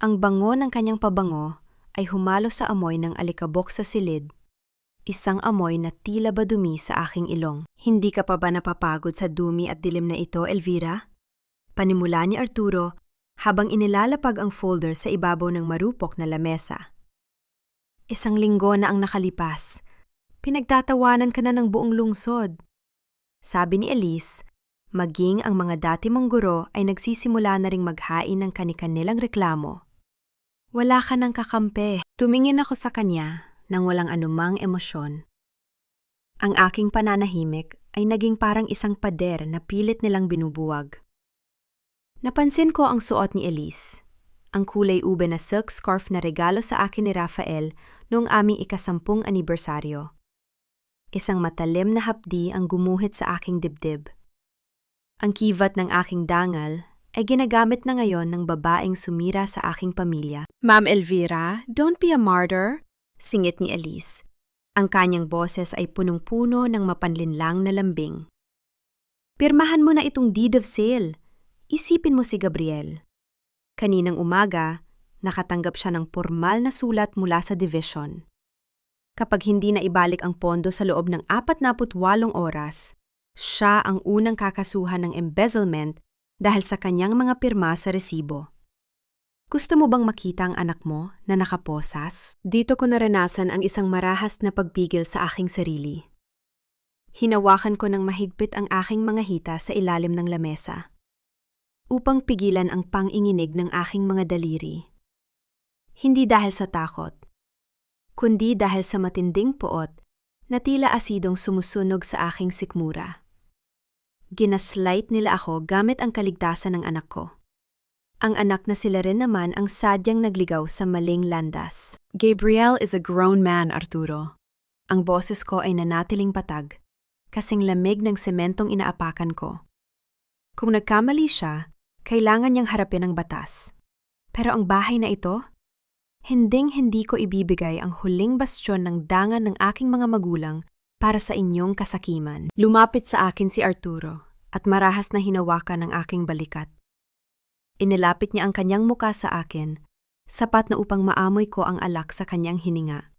Ang bango ng kanyang pabango ay humalo sa amoy ng alikabok sa silid, isang amoy na tila ba dumi sa aking ilong. Hindi ka pa ba napapagod sa dumi at dilim na ito, Elvira? Panimula ni Arturo habang inilalapag ang folder sa ibabaw ng marupok na lamesa. Isang linggo na ang nakalipas. Pinagtatawanan ka na ng buong lungsod. Sabi ni Elise, maging ang mga dati mong guro ay nagsisimula na ring maghain ng kani-kanilang reklamo. Wala ka ng kakampi. Tumingin ako sa kanya nang walang anumang emosyon. Ang aking pananahimik ay naging parang isang pader na pilit nilang binubuwag. Napansin ko ang suot ni Elise, ang kulay ube na silk scarf na regalo sa akin ni Rafael noong aming ika-10 anibersaryo. Isang matalim na hapdi ang gumuhit sa aking dibdib. Ang kivat ng aking dangal ay ginagamit na ngayon ng babaeng sumira sa aking pamilya. Ma'am Elvira, don't be a martyr, singit ni Elise. Ang kanyang boses ay punong-puno ng mapanlinlang na lambing. Pirmahan mo na itong deed of sale. Isipin mo si Gabriel. Kaninang umaga, nakatanggap siya ng pormal na sulat mula sa division. Kapag hindi na ibalik ang pondo sa loob ng 48 oras, siya ang unang kakasuhan ng embezzlement dahil sa kanyang mga pirma sa resibo. Gusto mo bang makita ang anak mo na nakaposas? Dito ko naranasan ang isang marahas na pagpigil sa aking sarili. Hinawakan ko ng mahigpit ang aking mga hita sa ilalim ng lamesa upang pigilan ang panginginig ng aking mga daliri. Hindi dahil sa takot, kundi dahil sa matinding poot na tila asidong sumusunog sa aking sikmura. Ginaslight nila ako gamit ang kaligtasan ng anak ko. Ang anak na sila rin naman ang sadyang nagligaw sa maling landas. Gabriel is a grown man, Arturo. Ang boses ko ay nanatiling patag, kasing lamig ng sementong inaapakan ko. Kung nagkamali siya, kailangan niyang harapin ang batas. Pero ang bahay na ito, hinding-hindi ko ibibigay ang huling bastyon ng dangan ng aking mga magulang para sa inyong kasakiman. Lumapit sa akin si Arturo at marahas na hinawakan ng aking balikat. Inilapit niya ang kanyang muka sa akin, sapat na upang maamoy ko ang alak sa kanyang hininga.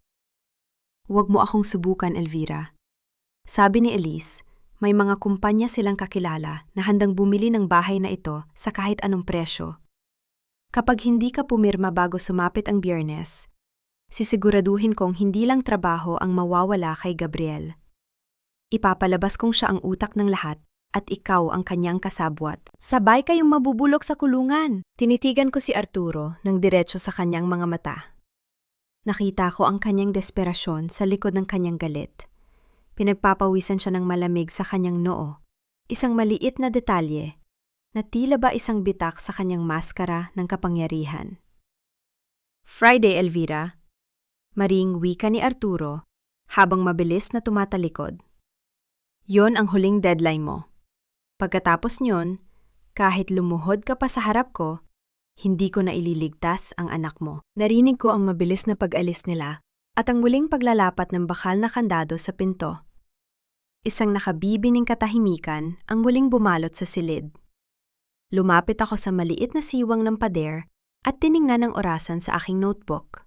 Huwag mo akong subukan, Elvira. Sabi ni Elise, may mga kumpanya silang kakilala na handang bumili ng bahay na ito sa kahit anong presyo. Kapag hindi ka pumirma bago sumapit ang Biyernes, sisiguraduhin kong hindi lang trabaho ang mawawala kay Gabriel. Ipapalabas kong siya ang utak ng lahat at ikaw ang kanyang kasabwat. Sabay kayong mabubulok sa kulungan. Tinitigan ko si Arturo ng diretso sa kanyang mga mata. Nakita ko ang kanyang desperasyon sa likod ng kanyang galit. Pinagpapawisan siya ng malamig sa kanyang noo. Isang maliit na detalye na tila ba isang bitak sa kanyang maskara ng kapangyarihan. Friday, Elvira. Maring wika ni Arturo habang mabilis na tumatalikod. Yon ang huling deadline mo. Pagkatapos nyon, kahit lumuhod ka pa sa harap ko, hindi ko na ililigtas ang anak mo. Narinig ko ang mabilis na pag-alis nila at ang muling paglalapat ng bakal na kandado sa pinto. Isang nakabibining katahimikan ang muling bumalot sa silid. Lumapit ako sa maliit na siwang ng pader at tiningnan ang orasan sa aking notebook.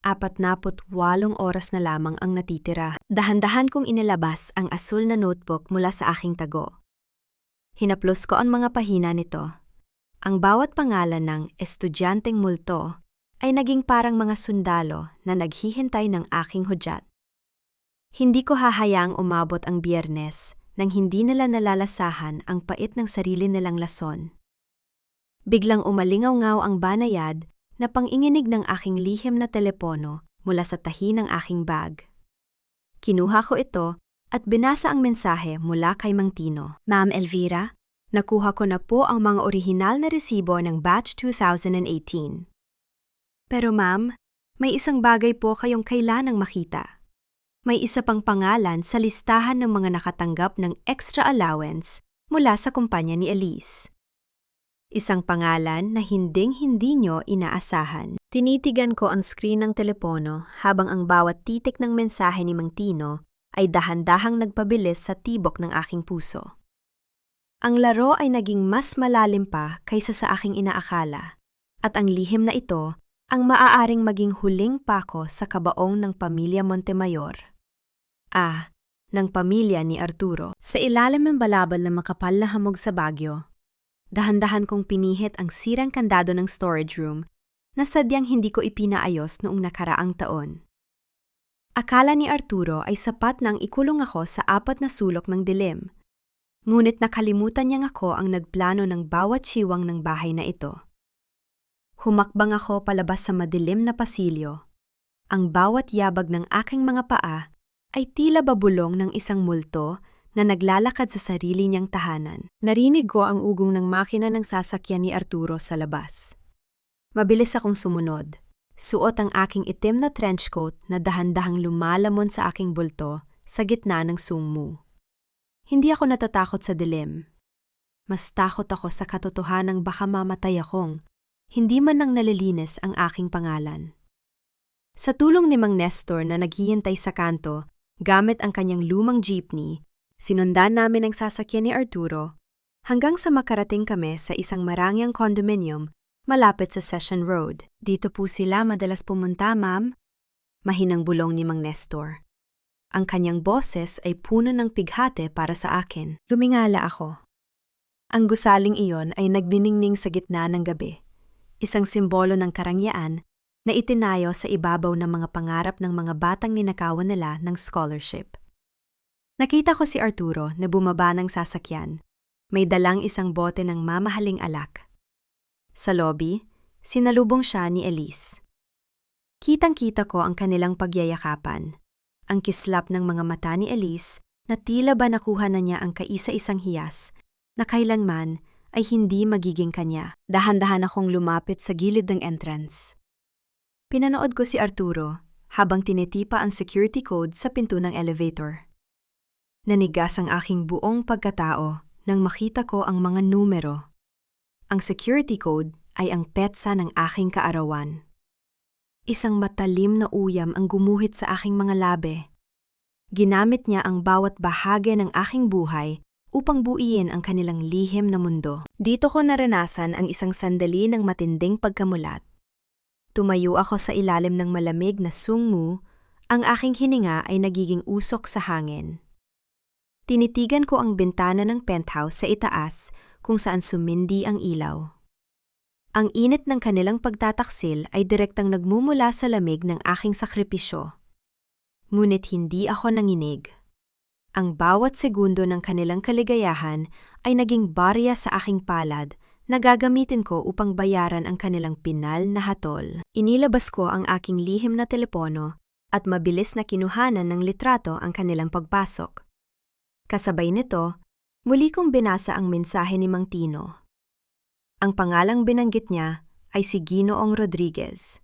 48 oras na lamang ang natitira. Dahan-dahan kong inilabas ang asul na notebook mula sa aking tago. Hinaplos ko ang mga pahina nito. Ang bawat pangalan ng estudyanteng multo ay naging parang mga sundalo na naghihintay ng aking hudyat. Hindi ko hahayaang umabot ang Biyernes nang hindi nila nalalasahan ang pait ng sarili nilang lason. Biglang umalingaw-ngaw ang banayad na panginginig ng aking lihim na telepono mula sa tahi ng aking bag. Kinuha ko ito at binasa ang mensahe mula kay Mang Tino. Ma'am Elvira, nakuha ko na po ang mga orihinal na resibo ng batch 2018. Pero ma'am, may isang bagay po kayong kailanang makita. May isa pang pangalan sa listahan ng mga nakatanggap ng extra allowance mula sa kumpanya ni Elise. Isang pangalan na hinding-hindi nyo inaasahan. Tinitigan ko ang screen ng telepono habang ang bawat titik ng mensahe ni Mang Tino ay dahan-dahang nagpabilis sa tibok ng aking puso. Ang laro ay naging mas malalim pa kaysa sa aking inaakala, at ang lihim na ito ang maaaring maging huling pako sa kabaong ng pamilya Montemayor. Ng pamilya ni Arturo. Sa ilalim ng balabal na makapal na hamog sa Baguio, dahan-dahan kong pinihit ang sirang kandado ng storage room na sadyang hindi ko ipinaayos noong nakaraang taon. Akala ni Arturo ay sapat nang ikulong ako sa 4 na sulok ng dilim. Ngunit nakalimutan niyang ako ang nagplano ng bawat siwang ng bahay na ito. Humakbang ako palabas sa madilim na pasilyo. Ang bawat yabag ng aking mga paa ay tila babulong ng isang multo na naglalakad sa sarili niyang tahanan. Narinig ko ang ugong ng makina ng sasakyan ni Arturo sa labas. Mabilis akong sumunod. Suot ang aking itim na trench coat na dahan-dahang lumalamon sa aking bulto sa gitna ng sungmu. Hindi ako natatakot sa dilim. Mas takot ako sa katotohanang baka mamatay akong, hindi man nang nalilinis ang aking pangalan. Sa tulong ni Mang Nestor na naghihintay sa kanto, gamit ang kanyang lumang jeepney, sinundan namin ang sasakyan ni Arturo hanggang sa makarating kami sa isang marangyang condominium malapit sa Session Road. Dito po sila madalas pumunta, ma'am. Mahinang bulong ni Mang Nestor. Ang kanyang boses ay puno ng pighate para sa akin. Dumingala ako. Ang gusaling iyon ay nagniningning sa gitna ng gabi. Isang simbolo ng karangyaan na itinayo sa ibabaw ng mga pangarap ng mga batang ninakawan nila ng scholarship. Nakita ko si Arturo na bumaba ng sasakyan. May dalang isang bote ng mamahaling alak. Sa lobby, sinalubong siya ni Elise. Kitang-kita ko ang kanilang pagyayakapan. Ang kislap ng mga mata ni Elise na tila ba nakuha na niya ang kaisa-isang hiyas na kailanman ay hindi magiging kanya. Dahan-dahan akong lumapit sa gilid ng entrance. Pinanood ko si Arturo habang tinitipa ang security code sa pinto ng elevator. Nanigas ang aking buong pagkatao nang makita ko ang mga numero. Ang security code ay ang petsa ng aking kaarawan. Isang matalim na uyam ang gumuhit sa aking mga labi. Ginamit niya ang bawat bahagi ng aking buhay upang buuin ang kanilang lihim na mundo. Dito ko naranasan ang isang sandali ng matinding pagkamulat. Tumayo ako sa ilalim ng malamig na sungmu, ang aking hininga ay nagiging usok sa hangin. Tinitigan ko ang bintana ng penthouse sa itaas kung saan sumindi ang ilaw. Ang init ng kanilang pagtataksil ay direktang nagmumula sa lamig ng aking sakripisyo. Ngunit hindi ako nanginig. Ang bawat segundo ng kanilang kaligayahan ay naging barya sa aking palad na gagamitin ko upang bayaran ang kanilang pinal na hatol. Inilabas ko ang aking lihim na telepono at mabilis na kinuhanan ng litrato ang kanilang pagpasok. Kasabay nito, muli kong binasa ang mensahe ni Mang Tino. Ang pangalang binanggit niya ay si Ginoong Rodriguez,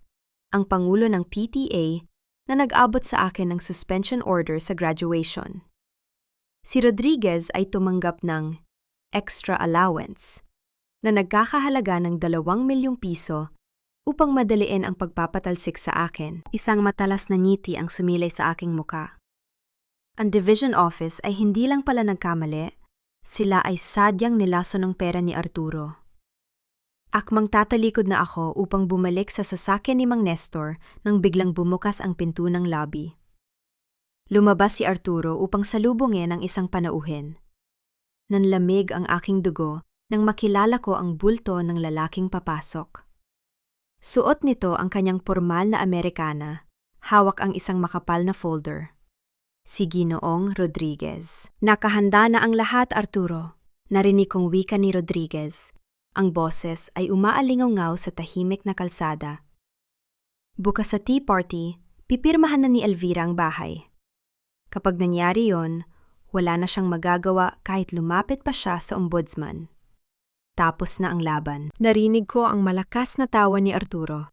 ang pangulo ng PTA na nag-abot sa akin ng suspension order sa graduation. Si Rodriguez ay tumanggap ng extra allowance na nagkakahalaga ng 2 milyong piso upang madaliin ang pagpapatalsik sa akin. Isang matalas na ngiti ang sumilay sa aking muka. Ang division office ay hindi lang pala nagkamali, sila ay sadyang nilaso ng pera ni Arturo. Akmang tatalikod na ako upang bumalik sa sasakyan ni Mang Nestor nang biglang bumukas ang pinto ng lobby. Lumabas si Arturo upang salubungin ang isang panauhin. Nanlamig ang aking dugo nang makilala ko ang bulto ng lalaking papasok. Suot nito ang kanyang pormal na Amerikana, hawak ang isang makapal na folder. Si Ginoong Rodriguez. Nakahanda na ang lahat, Arturo. Narinig kong wika ni Rodriguez. Ang boses ay umaalingaw-ngaw sa tahimik na kalsada. Bukas sa tea party, pipirmahan na ni Elvira ang bahay. Kapag nangyari yon, wala na siyang magagawa kahit lumapit pa siya sa ombudsman. Tapos na ang laban. Narinig ko ang malakas na tawa ni Arturo.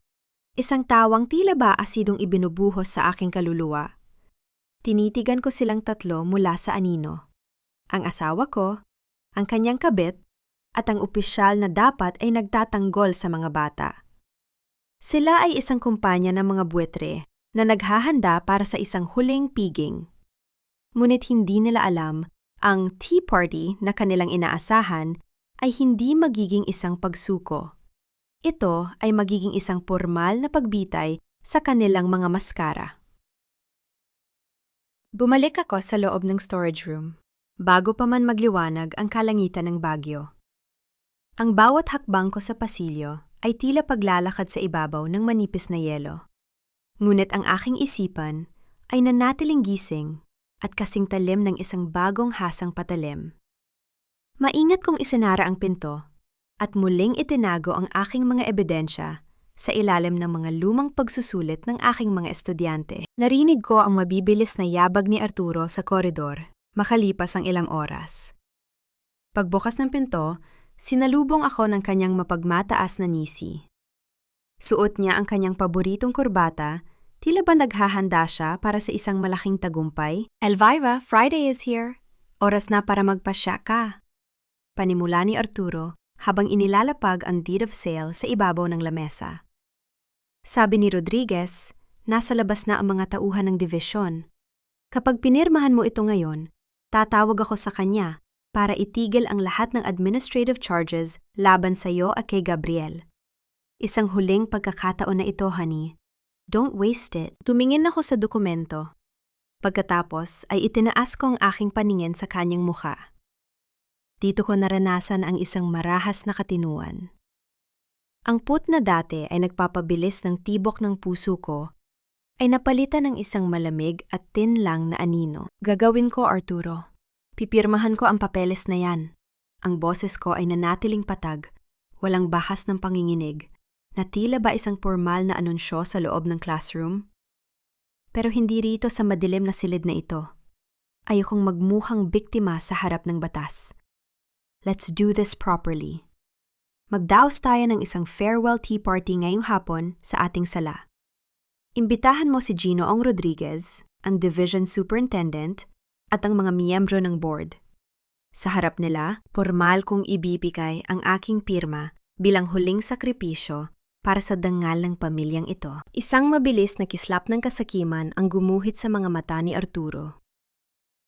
Isang tawang tila ba asidong ibinubuhos sa aking kaluluwa. Tinitigan ko silang tatlo mula sa anino. Ang asawa ko, ang kanyang kabit, at ang opisyal na dapat ay nagtatanggol sa mga bata. Sila ay isang kumpanya ng mga buwetre na naghahanda para sa isang huling piging. Ngunit hindi nila alam Ang tea party na kanilang inaasahan ay hindi magiging isang pagsuko. Ito ay magiging isang formal na pagbitay sa kanilang mga maskara. Bumalik ako sa loob ng storage room, bago pa man magliwanag ang kalangitan ng Baguio. Ang bawat hakbang ko sa pasilyo ay tila paglalakad sa ibabaw ng manipis na yelo. Ngunit ang aking isipan ay nanatiling gising at kasing talim ng isang bagong hasang patalim. Maingat kong isinara ang pinto at muling itinago ang aking mga ebidensya sa ilalim ng mga lumang pagsusulit ng aking mga estudyante. Narinig ko ang mabibilis na yabag ni Arturo sa koridor, makalipas ang ilang oras. Pagbukas ng pinto, sinalubong ako ng kanyang mapagmataas na ngisi. Suot niya ang kanyang paboritong kurbata. Tila ba naghahanda siya para sa isang malaking tagumpay? Elvira, Friday is here. Oras na para magpasya ka. Panimula ni Arturo habang inilalapag ang deed of sale sa ibabaw ng lamesa. Sabi ni Rodriguez, nasa labas na ang mga tauhan ng division. Kapag pinirmahan mo ito ngayon, tatawag ako sa kanya para itigil ang lahat ng administrative charges laban sa iyo at kay Gabriel. Isang huling pagkakataon na ito, honey. Don't waste it. Tumingin ako sa dokumento. Pagkatapos ay itinaas ko ang aking paningin sa kanyang mukha. Dito ko naranasan ang isang marahas na katinuan. Ang put na dati ay nagpapabilis ng tibok ng puso ko ay napalitan ng isang malamig at tinlang na anino. Gagawin ko, Arturo. Pipirmahan ko ang papeles na yan. Ang boses ko ay nanatiling patag, walang bahas ng panginginig, na tila ba isang formal na anunsyo sa loob ng classroom? Pero hindi rito sa madilim na silid na ito. Ayokong magmukhang biktima sa harap ng batas. Let's do this properly. Magdaos tayo ng isang farewell tea party ngayong hapon sa ating sala. Imbitahan mo si Ginoong Rodriguez, ang division superintendent, at ang mga miyembro ng board. Sa harap nila, formal kong ibibigay ang aking pirma bilang huling sakripisyo para sa dangal ng pamilyang ito. Isang mabilis na kislap ng kasakiman ang gumuhit sa mga mata ni Arturo.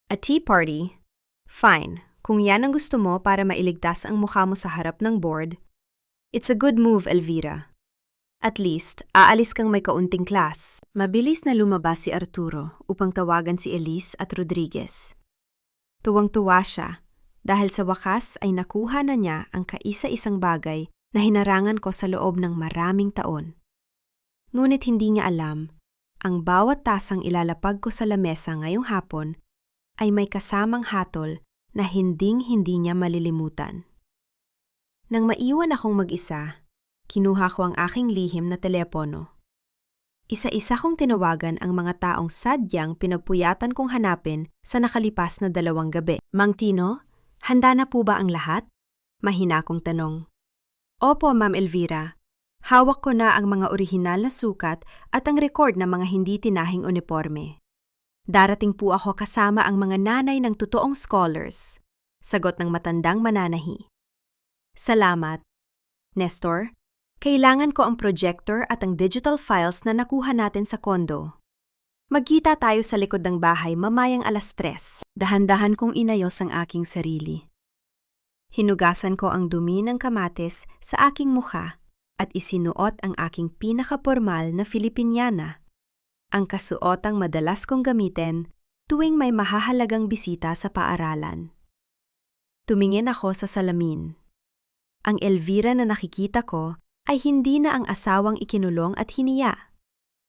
A tea party? Fine, kung yan ang gusto mo para mailigtas ang mukha mo sa harap ng board. It's a good move, Elvira. At least, aalis kang may kaunting class. Mabilis na lumabas si Arturo upang tawagan si Elise at Rodriguez. Tuwang-tuwa siya dahil sa wakas ay nakuha na niya ang kaisa-isang bagay na hinarangan ko sa loob ng maraming taon. Ngunit hindi niya alam, ang bawat tasang ilalapag ko sa lamesa ngayong hapon ay may kasamang hatol na hinding-hindi niya malilimutan. Nang maiwan akong mag-isa, kinuha ko ang aking lihim na telepono. Isa-isa kong tinawagan ang mga taong sadyang pinagpuyatan kong hanapin sa nakalipas na 2 gabi. Mang Tino, handa na po ba ang lahat? Mahina kong tanong. Opo, Ma'am Elvira. Hawak ko na ang mga orihinal na sukat at ang record ng mga hindi tinahing uniforme. Darating po ako kasama ang mga nanay ng totoong scholars. Sagot ng matandang mananahi. Salamat. Nestor, kailangan ko ang projector at ang digital files na nakuha natin sa kondo. Magkita tayo sa likod ng bahay mamayang 3:00. Dahan-dahan kong inayos ang aking sarili. Hinugasan ko ang dumi ng kamatis sa aking mukha at isinuot ang aking pinakapormal na Filipiniana, ang kasuotang madalas kong gamitin tuwing may mahahalagang bisita sa paaralan. Tumingin ako sa salamin. Ang Elvira na nakikita ko ay hindi na ang asawang ikinulong at hiniya.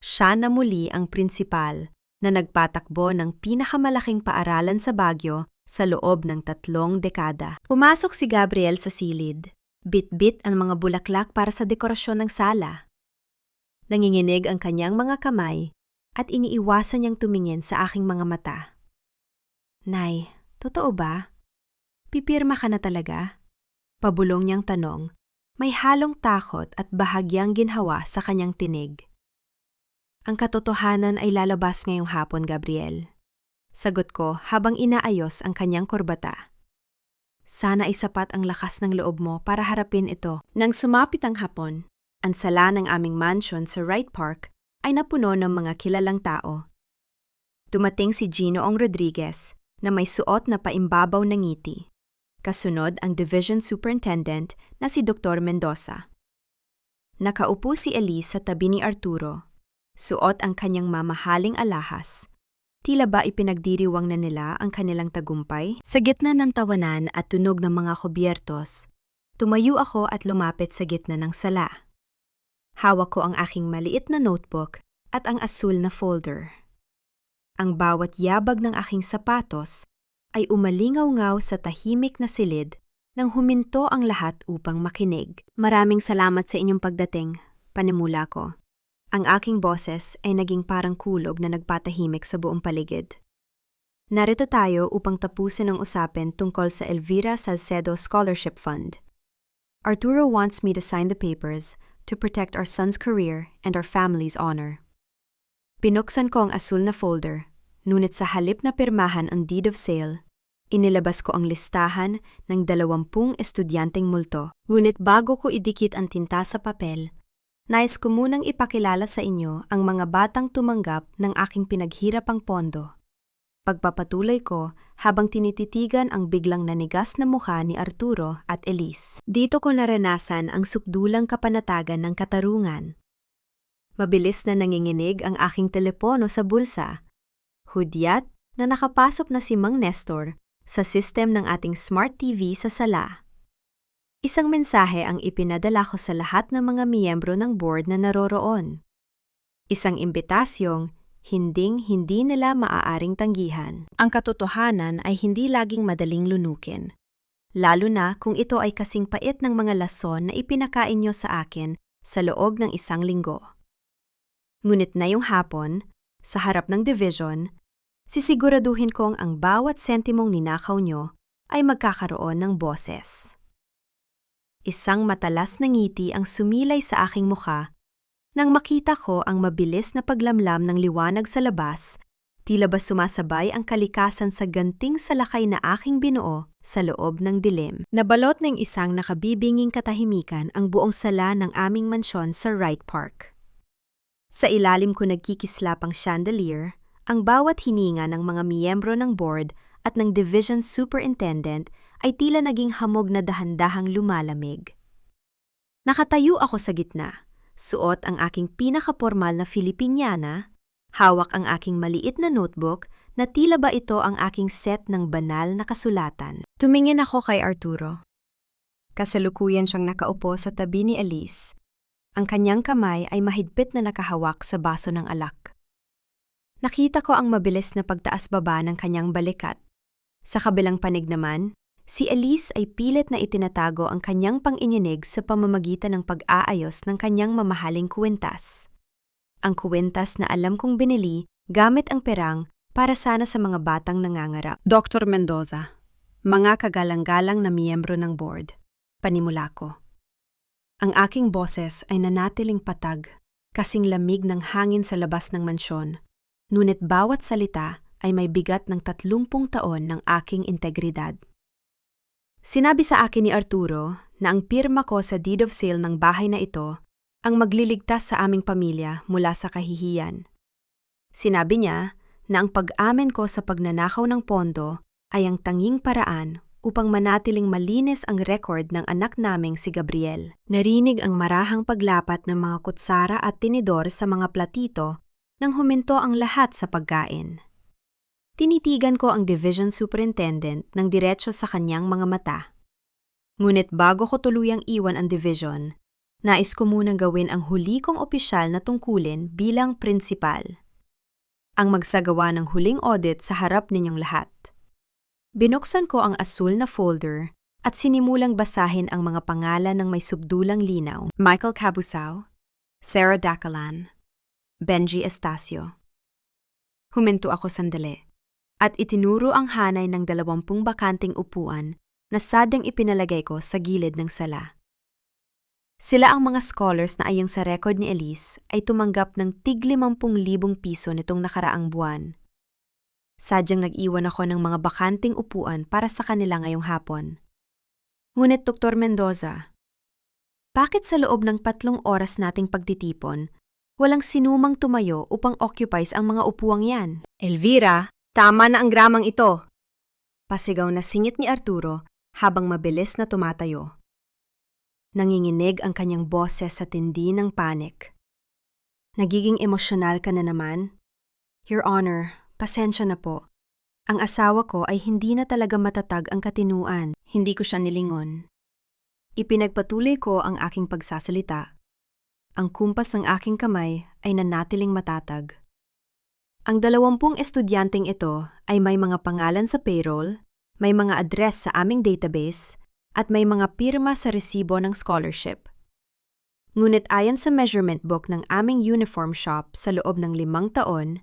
Siya na muli ang prinsipal na nagpatakbo ng pinakamalaking paaralan sa Baguio sa loob ng 3 dekada. Pumasok si Gabriel sa silid. Bit-bit ang mga bulaklak para sa dekorasyon ng sala. Nanginginig ang kanyang mga kamay at iniiwasan niyang tumingin sa aking mga mata. Nay, totoo ba? Pipirma ka na talaga? Pabulong niyang tanong, may halong takot at bahagyang ginhawa sa kanyang tinig. Ang katotohanan ay lalabas ngayong hapon, Gabriel. Sagot ko habang inaayos ang kanyang kurbata. Sana ay sapat ang lakas ng loob mo para harapin ito. Nang sumapit ang hapon, ang sala ng aming mansion sa Wright Park ay napuno ng mga kilalang tao. Dumating si Ginoong Rodriguez na may suot na paimbabaw na ngiti. Kasunod ang Division Superintendent na si Dr. Mendoza. Nakaupo si Elise sa tabi ni Arturo. Suot ang kanyang mamahaling alahas. Tila ba ipinagdiriwang na nila ang kanilang tagumpay? Sa gitna ng tawanan at tunog ng mga kubyertos, tumayo ako at lumapit sa gitna ng sala. Hawak ko ang aking maliit na notebook at ang asul na folder. Ang bawat yabag ng aking sapatos ay umalingaw-ngaw sa tahimik na silid nang huminto ang lahat upang makinig. Maraming salamat sa inyong pagdating, panimula ko. Ang aking boses ay naging parang kulob na nagpatahimik sa buong paligid. Narito tayo upang tapusin ang usapin tungkol sa Elvira Salcedo Scholarship Fund. Arturo wants me to sign the papers to protect our son's career and our family's honor. Pinuksan ko ang asul na folder, ngunit sa halip na pirmahan ang deed of sale, inilabas ko ang listahan ng 20 estudyanteng multo. Ngunit bago ko idikit ang tinta sa papel, nais ko munang ipakilala sa inyo ang mga batang tumanggap ng aking pinaghirapang pondo. Pagpapatuloy ko habang tinititigan ang biglang nanigas na mukha ni Arturo at Elise. Dito ko naranasan ang sukdulang kapanatagan ng katarungan. Mabilis na nanginginig ang aking telepono sa bulsa. Hudyat na nakapasok na si Mang Nestor sa sistem ng ating smart TV sa sala. Isang mensahe ang ipinadala ko sa lahat ng mga miyembro ng board na naroroon. Isang imbitasyong hinding-hindi nila maaaring tanggihan. Ang katotohanan ay hindi laging madaling lunukin, lalo na kung ito ay kasing pait ng mga lason na ipinakain nyo sa akin sa loob ng 1 linggo. Ngunit na yung hapon, sa harap ng division, sisiguraduhin kong ang bawat sentimong ninakaw nyo ay magkakaroon ng boses. Isang matalas na ngiti ang sumilay sa aking mukha nang makita ko ang mabilis na paglamlam ng liwanag sa labas, tila ba sumasabay ang kalikasan sa ganting salakay na aking binuo sa loob ng dilim. Nabalot ng isang nakabibinging katahimikan ang buong sala ng aming mansyon sa Wright Park. Sa ilalim ko nagkikislap ang chandelier, ang bawat hininga ng mga miyembro ng board at ng division superintendent ay tila naging hamog na dahan-dahang lumalamig. Nakatayo ako sa gitna, suot ang aking pinakapormal na Filipiniana, hawak ang aking maliit na notebook na tila ba ito ang aking set ng banal na kasulatan. Tumingin ako kay Arturo. Kasalukuyan siyang nakaupo sa tabi ni Elise. Ang kanyang kamay ay mahigpit na nakahawak sa baso ng alak. Nakita ko ang mabilis na pagtaas-baba ng kanyang balikat. Sa kabilang panig naman, si Elise ay pilit na itinatago ang kanyang pang-inyinig sa pamamagitan ng pag-aayos ng kanyang mamahaling kuwentas. Ang kuwentas na alam kong binili gamit ang perang para sana sa mga batang nangangarap. Dr. Mendoza, mga kagalang-galang na miyembro ng board, panimula ko. Ang aking boses ay nanatiling patag, kasing lamig ng hangin sa labas ng mansyon, ngunit bawat salita ay may bigat ng 30 taon ng aking integridad. Sinabi sa akin ni Arturo na ang pirma ko sa deed of sale ng bahay na ito ang magliligtas sa aming pamilya mula sa kahihiyan. Sinabi niya na ang pag-amin ko sa pagnanakaw ng pondo ay ang tanging paraan upang manatiling malinis ang record ng anak naming si Gabriel. Narinig ang marahang paglapat ng mga kutsara at tinidor sa mga platito nang huminto ang lahat sa pagkain. Tinitigan ko ang division superintendent ng diretso sa kanyang mga mata. Ngunit bago ko tuluyang iwan ang division, nais ko munang gawin ang huli kong opisyal na tungkulin bilang prinsipal. Ang magsagawa ng huling audit sa harap ninyong lahat. Binuksan ko ang asul na folder at sinimulang basahin ang mga pangalan ng may sugdulang linaw. Michael Cabusao, Sarah Dacalan, Benji Estacio. Huminto ako sandali at itinuro ang hanay ng 20 bakanting upuan na sadyang ipinalagay ko sa gilid ng sala. Sila ang mga scholars na ayang sa record ni Elise ay tumanggap ng tig 50,000 piso nitong nakaraang buwan. Sadyang nag-iwan ako ng mga bakanting upuan para sa kanila ngayong hapon. Ngunit Dr. Mendoza, bakit sa loob ng 3 oras nating pagtitipon, walang sinumang tumayo upang occupies ang mga upuang yan? Elvira, tama na ang gramang ito. Pasigaw na singit ni Arturo habang mabilis na tumatayo. Nanginginig ang kanyang boses sa tindi ng panik. Nagiging emosyonal ka na naman? Your Honor, pasensya na po. Ang asawa ko ay hindi na talaga matatag ang katinuan. Hindi ko siya nilingon. Ipinagpatuloy ko ang aking pagsasalita. Ang kumpas ng aking kamay ay nanatiling matatag. Ang 20 estudyanteng ito ay may mga pangalan sa payroll, may mga address sa aming database, at may mga pirma sa resibo ng scholarship. Ngunit ayon sa measurement book ng aming uniform shop sa loob ng 5 taon,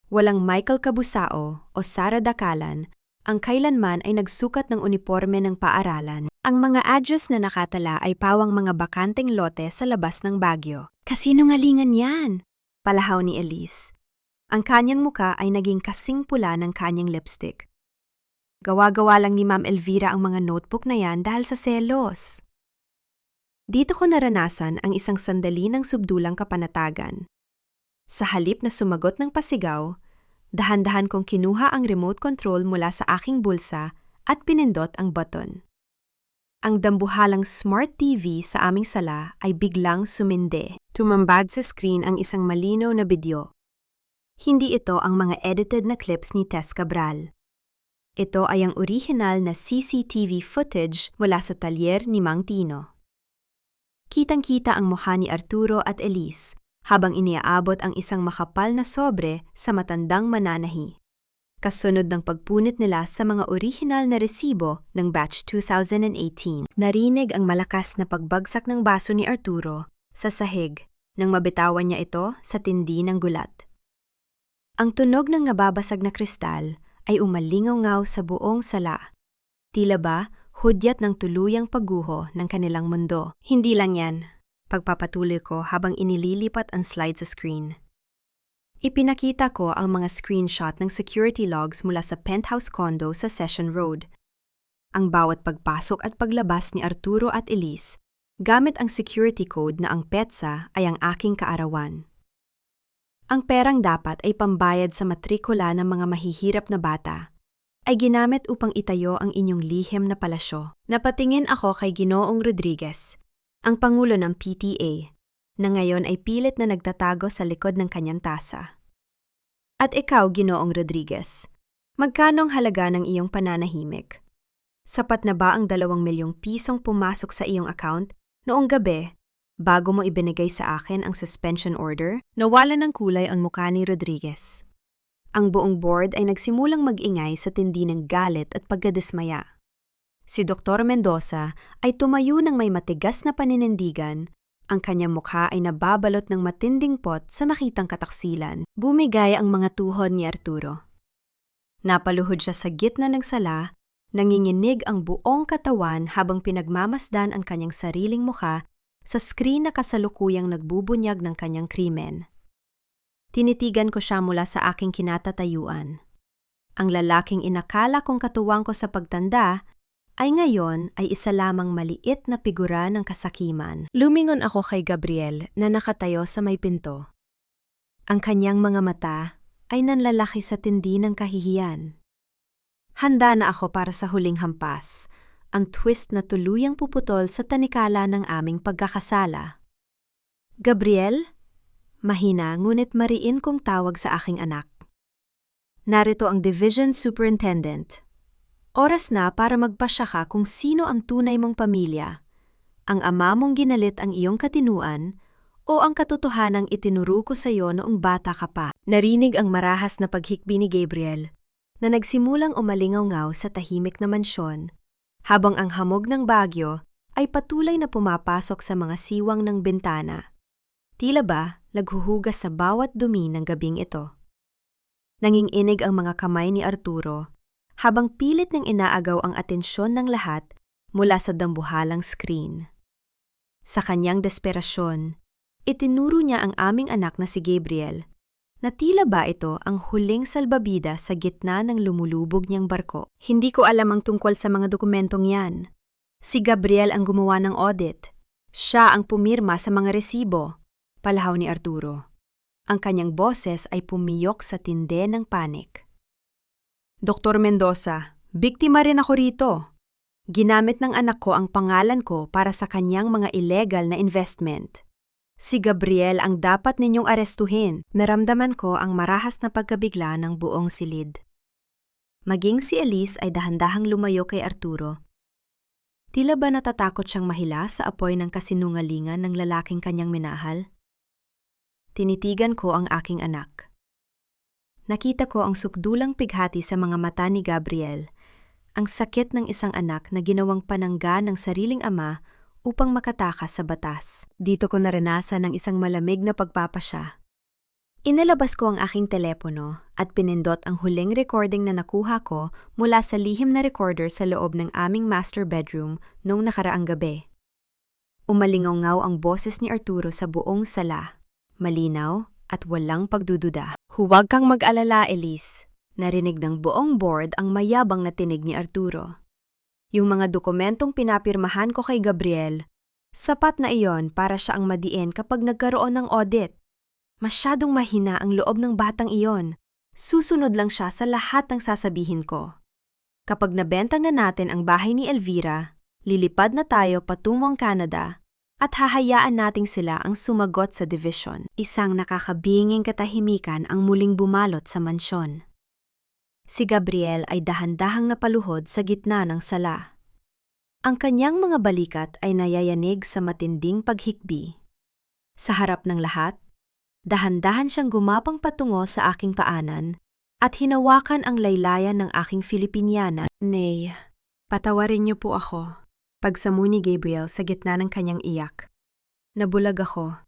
walang Michael Cabusao o Sara Dakalan ang kailanman ay nagsukat ng uniforme ng paaralan. Ang mga address na nakatala ay pawang mga bakanteng lote sa labas ng Baguio. Kasinungalingan yan! Palahaw ni Elise. Ang kanyang muka ay naging kasing pula ng kanyang lipstick. Gawa-gawa lang ni Ma'am Elvira ang mga notebook na yan dahil sa selos. Dito ko naranasan ang isang sandali ng subdulang kapanatagan. Sa halip na sumagot ng pasigaw, dahan-dahan kong kinuha ang remote control mula sa aking bulsa at pinindot ang button. Ang dambuhalang smart TV sa aming sala ay biglang sumindi. Tumambad sa screen ang isang malinaw na video. Hindi ito ang mga edited na clips ni Tess Cabral. Ito ay ang orihinal na CCTV footage mula sa talyer ni Mang Tino. Kitang-kita ang mukha ni Arturo at Elise habang iniaabot ang isang makapal na sobre sa matandang mananahi. Kasunod ng pagpunit nila sa mga orihinal na resibo ng batch 2018. Narinig ang malakas na pagbagsak ng baso ni Arturo sa sahig nang mabitawan niya ito sa tindi ng gulat. Ang tunog ng nababasag na kristal ay umalingaw-ngaw sa buong sala. Tila ba, hudyat ng tuluyang pagguho ng kanilang mundo. Hindi lang yan, pagpapatuloy ko habang inililipat ang slide sa screen. Ipinakita ko ang mga screenshot ng security logs mula sa penthouse condo sa Session Road. Ang bawat pagpasok at paglabas ni Arturo at Elise, gamit ang security code na ang petsa ay ang aking kaarawan. Ang perang dapat ay pambayad sa matrikula ng mga mahihirap na bata, ay ginamit upang itayo ang inyong lihim na palasyo. Napatingin ako kay Ginoong Rodriguez, ang pangulo ng PTA, na ngayon ay pilit na nagtatago sa likod ng kanyang tasa. At ikaw, Ginoong Rodriguez, magkanong halaga ng iyong pananahimik? Sapat na ba ang 2 milyong pisong pumasok sa iyong account noong gabi bago mo ibinigay sa akin ang suspension order? Nawala ng kulay ang mukha ni Rodriguez. Ang buong board ay nagsimulang mag-ingay sa tindi ng galit at pagkadismaya. Si Dr. Mendoza ay tumayo ng may matigas na paninindigan. Ang kanyang mukha ay nababalot ng matinding pot sa makitang kataksilan. Bumigay ang mga tuhod ni Arturo. Napaluhod siya sa gitna ng sala, nanginginig ang buong katawan habang pinagmamasdan ang kanyang sariling mukha sa screen na kasalukuyang nagbubunyag ng kanyang krimen. Tinitigan ko siya mula sa aking kinatatayuan. Ang lalaking inakala kong katuwang ko sa pagtanda ay ngayon ay isa lamang maliit na figura ng kasakiman. Lumingon ako kay Gabriel na nakatayo sa may pinto. Ang kanyang mga mata ay nanlalaki sa tindi ng kahihiyan. Handa na ako para sa huling hampas, ang twist na tuluyang puputol sa tanikala ng aming pagkakasala. Gabriel? Mahina ngunit mariin kong tawag sa aking anak. Narito ang Division Superintendent. Oras na para magpasya ka kung sino ang tunay mong pamilya. Ang ama mong ginalit ang iyong katinuan o ang katotohanang itinuro ko sa iyo noong bata ka pa. Narinig ang marahas na paghikbi ni Gabriel na nagsimulang umalingaw-ngaw sa tahimik na mansyon habang ang hamog ng Baguio ay patuloy na pumapasok sa mga siwang ng bintana. Tila ba naghuhugas sa bawat dumi ng gabing ito. Nanginginig ang mga kamay ni Arturo habang pilit niyang inaagaw ang atensyon ng lahat mula sa dambuhalang screen. Sa kanyang desperasyon, itinuro niya ang aming anak na si Gabriel na tila ba ito ang huling salbabida sa gitna ng lumulubog niyang barko. Hindi ko alam ang tungkol sa mga dokumentong yan. Si Gabriel ang gumawa ng audit. Siya ang pumirma sa mga resibo, palahaw ni Arturo. Ang kanyang boses ay pumiyok sa tindi ng panik. Dr. Mendoza, Biktima rin ako rito. Ginamit ng anak ko ang pangalan ko para sa kanyang mga illegal na investment. Si Gabriel ang dapat ninyong arestuhin. Naramdaman ko ang marahas na pagkabigla ng buong silid. Maging si Elise ay dahan-dahang lumayo kay Arturo. Tila ba natatakot siyang mahila sa apoy ng kasinungalingan ng lalaking kanyang minahal? Tinitigan ko ang aking anak. Nakita ko ang sukdulang pighati sa mga mata ni Gabriel, ang sakit ng isang anak na ginawang panangga ng sariling ama upang makatakas sa batas. Dito ko naranasan ang isang malamig na pagpapasya. Inilabas ko ang aking telepono at pinindot ang huling recording na nakuha ko mula sa lihim na recorder sa loob ng aming master bedroom noong nakaraang gabi. Umalingaw-ngaw ang boses ni Arturo sa buong sala, malinaw at walang pagdududa. Huwag kang mag-alala, Elise. Narinig ng buong board ang mayabang na tinig ni Arturo. Yung mga dokumentong pinapirmahan ko kay Gabriel, sapat na iyon para siya ang madiin kapag nagkaroon ng audit. Masyadong mahina ang loob ng batang iyon. Susunod lang siya sa lahat ng sasabihin ko. Kapag nabenta nga natin ang bahay ni Elvira, lilipad na tayo patungong Canada at hahayaan nating sila ang sumagot sa division. Isang nakakabinging katahimikan ang muling bumalot sa mansyon. Si Gabriel ay dahan-dahang napaluhod sa gitna ng sala. Ang kanyang mga balikat ay nayayanig sa matinding paghikbi. Sa harap ng lahat, dahan-dahan siyang gumapang patungo sa aking paanan at hinawakan ang laylayan ng aking Filipiniana. Nay, patawarin niyo po ako. Pagsamu ni Gabriel sa gitna ng kanyang iyak. Nabulag ako.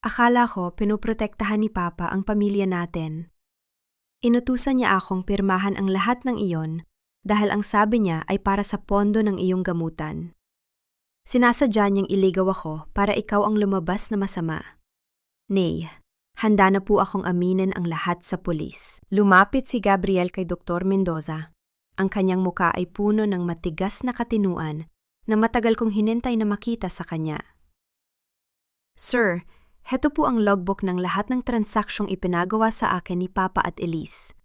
Akala ko pinoprotektahan ni Papa ang pamilya natin. Inutusan niya akong pirmahan ang lahat ng iyon dahil ang sabi niya ay para sa pondo ng iyong gamutan. Sinasadya niyang iligaw ako para ikaw ang lumabas na masama. Nay, handa na po akong aminin ang lahat sa pulis. Lumapit si Gabriel kay Dr. Mendoza. Ang kanyang muka ay puno ng matigas na katinuan na matagal kong hinintay na makita sa kanya. Sir, heto po ang logbook ng lahat ng transaksyong ipinagawa sa akin ni Papa at Elise.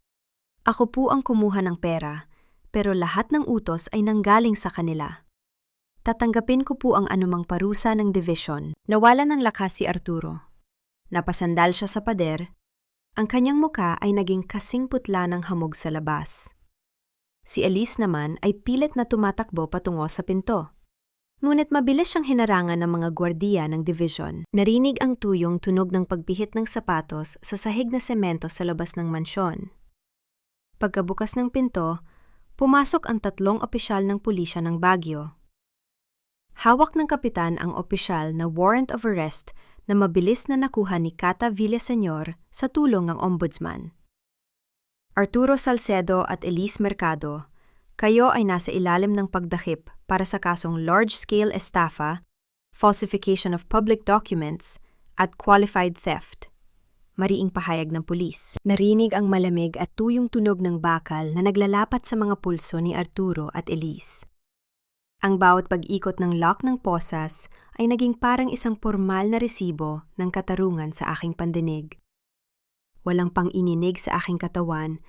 Ako po ang kumuha ng pera, pero lahat ng utos ay nanggaling sa kanila. Tatanggapin ko po ang anumang parusa ng division. Nawalan ng lakas si Arturo. Napasandal siya sa pader. Ang kanyang muka ay naging kasing putla ng hamog sa labas. Si Elise naman ay pilit na tumatakbo patungo sa pinto. Ngunit mabilis siyang hinarangan ng mga gwardiya ng division. Narinig ang tuyong tunog ng pagpihit ng sapatos sa sahig na semento sa labas ng mansyon. Pagkabukas ng pinto, pumasok ang 3 opisyal ng pulisya ng Baguio. Hawak ng kapitan ang opisyal na warrant of arrest na mabilis na nakuha ni Cata Villaseñor sa tulong ng ombudsman. Arturo Salcedo at Elise Mercado, kayo ay nasa ilalim ng pagdakip para sa kasong large-scale estafa, falsification of public documents, at qualified theft. Mariing pahayag ng pulis. Narinig ang malamig at tuyong tunog ng bakal na naglalapat sa mga pulso ni Arturo at Elise. Ang bawat pag-ikot ng lock ng posas ay naging parang isang formal na resibo ng katarungan sa aking pandinig. Walang pang-ininig sa aking katawan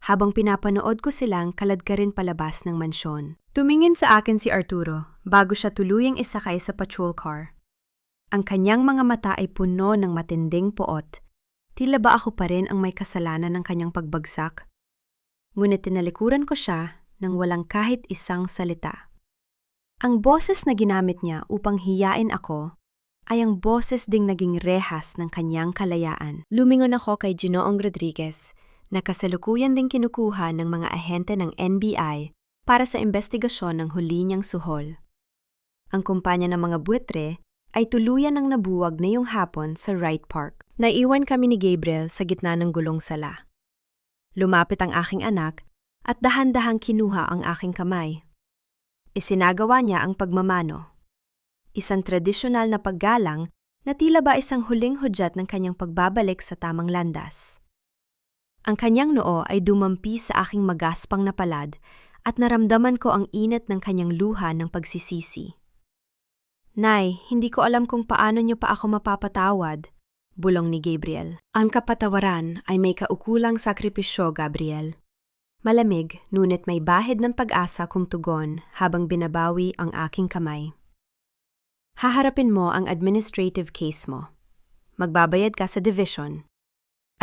habang pinapanood ko silang kaladkarin palabas ng mansyon. Tumingin sa akin si Arturo bago siya tuluyang isakay sa patrol car. Ang kanyang mga mata ay puno ng matinding poot. Tila ba ako pa rin ang may kasalanan ng kanyang pagbagsak? Ngunit tinalikuran ko siya nang walang kahit isang salita. Ang boses na ginamit niya upang hiyain ako ay ang boses ding naging rehas ng kanyang kalayaan. Lumingon ako kay Ginoong Rodriguez na kasalukuyan ding kinukuha ng mga ahente ng NBI para sa investigasyon ng huli niyang suhol. Ang kumpanya ng mga buitre ay tuluyan ng nabuwag ngayong hapon sa Wright Park. Naiwan kami ni Gabriel sa gitna ng gulong sala. Lumapit ang aking anak at dahan-dahang kinuha ang aking kamay. Isinagawa niya ang pagmamano. Isang tradisyonal na paggalang na tila ba isang huling hudyat ng kanyang pagbabalik sa tamang landas. Ang kanyang noo ay dumampi sa aking magaspang na palad at naramdaman ko ang init ng kanyang luha ng pagsisisi. Nay, hindi ko alam kung paano niyo pa ako mapapatawad, bulong ni Gabriel. Ang kapatawaran ay may kaukulang sakripisyo, Gabriel. Malamig, ngunit may bahid ng pag-asa kung tugon habang binabawi ang aking kamay. Haharapin mo ang administrative case mo. Magbabayad ka sa division.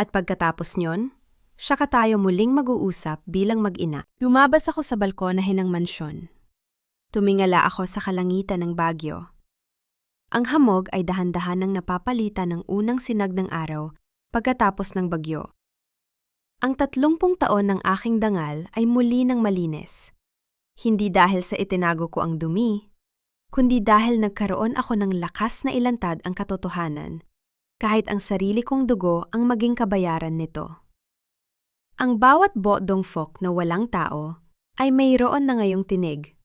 At pagkatapos nyon, saka tayo muling mag-uusap bilang mag-ina. Lumabas ako sa balkonahin ng mansyon. Tumingala ako sa kalangitan ng Baguio. Ang hamog ay dahan-dahan nang napapalitan ng unang sinag ng araw pagkatapos ng bagyo. Ang 30 taon ng aking dangal ay muli ng malinis. Hindi dahil sa itinago ko ang dumi, kundi dahil nagkaroon ako ng lakas na ilantad ang katotohanan, kahit ang sarili kong dugo ang maging kabayaran nito. Ang bawat bodong fok na walang tao ay mayroon na ngayong tinig,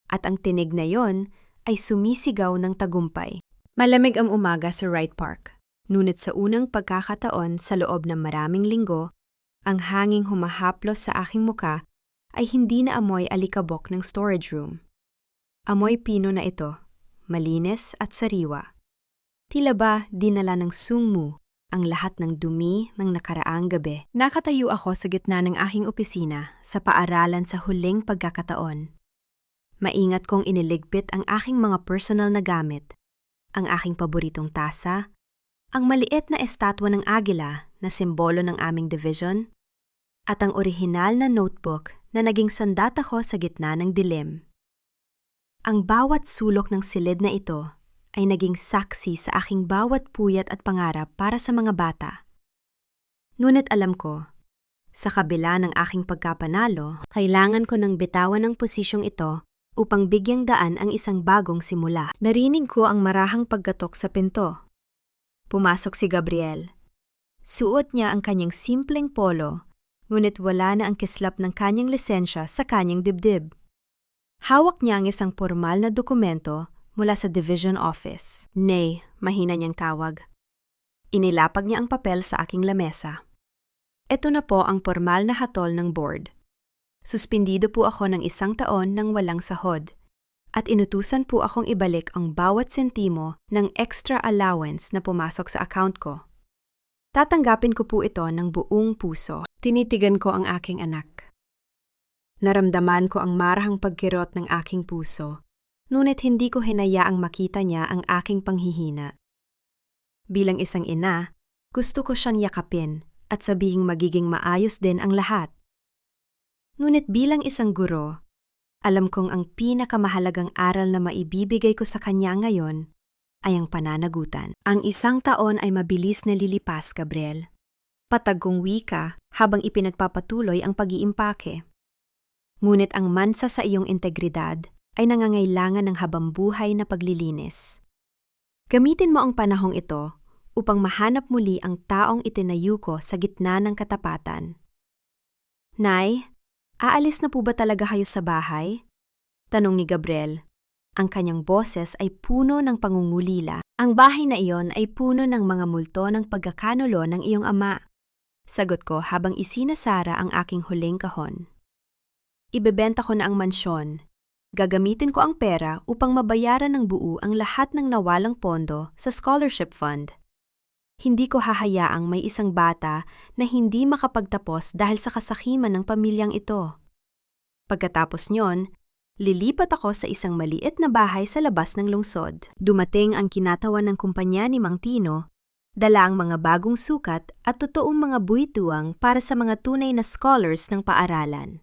at ang tinig na yon ay sumisigaw ng tagumpay. Malamig ang umaga sa Wright Park, ngunit sa unang pagkakataon sa loob ng maraming linggo, ang hanging humahaplos sa aking muka ay hindi na amoy alikabok ng storage room. Amoy pino na ito, malinis at sariwa. Tila ba dinala ng sungmu ang lahat ng dumi ng nakaraang gabi. Nakatayo ako sa gitna ng aking opisina sa paaralan sa huling pagkakataon. Maingat kong iniligpit ang aking mga personal na gamit, ang aking paboritong tasa, ang maliit na estatwa ng agila na simbolo ng aming division, at ang orihinal na notebook na naging sandata ko sa gitna ng dilim. Ang bawat sulok ng silid na ito ay naging saksi sa aking bawat puyat at pangarap para sa mga bata. Ngunit alam ko, sa kabila ng aking pagkapanalo, kailangan ko ng bitawan ng posisyong ito upang bigyang daan ang isang bagong simula. Narinig ko ang marahang paggatok sa pinto. Pumasok si Gabriel. Suot niya ang kanyang simpleng polo, ngunit wala na ang kislap ng kanyang lisensya sa kanyang dibdib. Hawak niya ang isang formal na dokumento mula sa division office. Nay, mahina niyang tawag. Inilapag niya ang papel sa aking lamesa. Ito na po ang formal na hatol ng board. Suspindido po ako ng 1 taon ng walang sahod, at inutusan po akong ibalik ang bawat sentimo ng extra allowance na pumasok sa account ko. Tatanggapin ko po ito ng buong puso. Tinitigan ko ang aking anak. Naramdaman ko ang marahang pagkirot ng aking puso, ngunit hindi ko hinayaang makita niya ang aking panghihina. Bilang isang ina, gusto ko siyang yakapin at sabihing magiging maayos din ang lahat. Ngunit bilang isang guro, alam kong ang pinakamahalagang aral na maibibigay ko sa kanya ngayon ay ang pananagutan. Ang 1 taon ay mabilis na lilipas, Gabriel. Patagong wika habang ipinagpapatuloy ang pag-iimpake. Ngunit ang mansa sa iyong integridad ay nangangailangan ng habambuhay na paglilinis. Gamitin mo ang panahong ito upang mahanap muli ang taong itinayo ko sa gitna ng katapatan. Nay, aalis na po ba talaga kayo sa bahay? Tanong ni Gabriel. Ang kanyang boses ay puno ng pangungulila. Ang bahay na iyon ay puno ng mga multo ng pagkakanulo ng iyong ama. Sagot ko habang isinasara ang aking huling kahon. Ibebenta ko na ang mansyon. Gagamitin ko ang pera upang mabayaran ng buo ang lahat ng nawalang pondo sa scholarship fund. Hindi ko hahayaang may isang bata na hindi makapagtapos dahil sa kasakiman ng pamilyang ito. Pagkatapos nyon, lilipat ako sa isang maliit na bahay sa labas ng lungsod. Dumating ang kinatawan ng kumpanya ni Mang Tino, dala ang mga bagong sukat at totoong mga buwituang para sa mga tunay na scholars ng paaralan.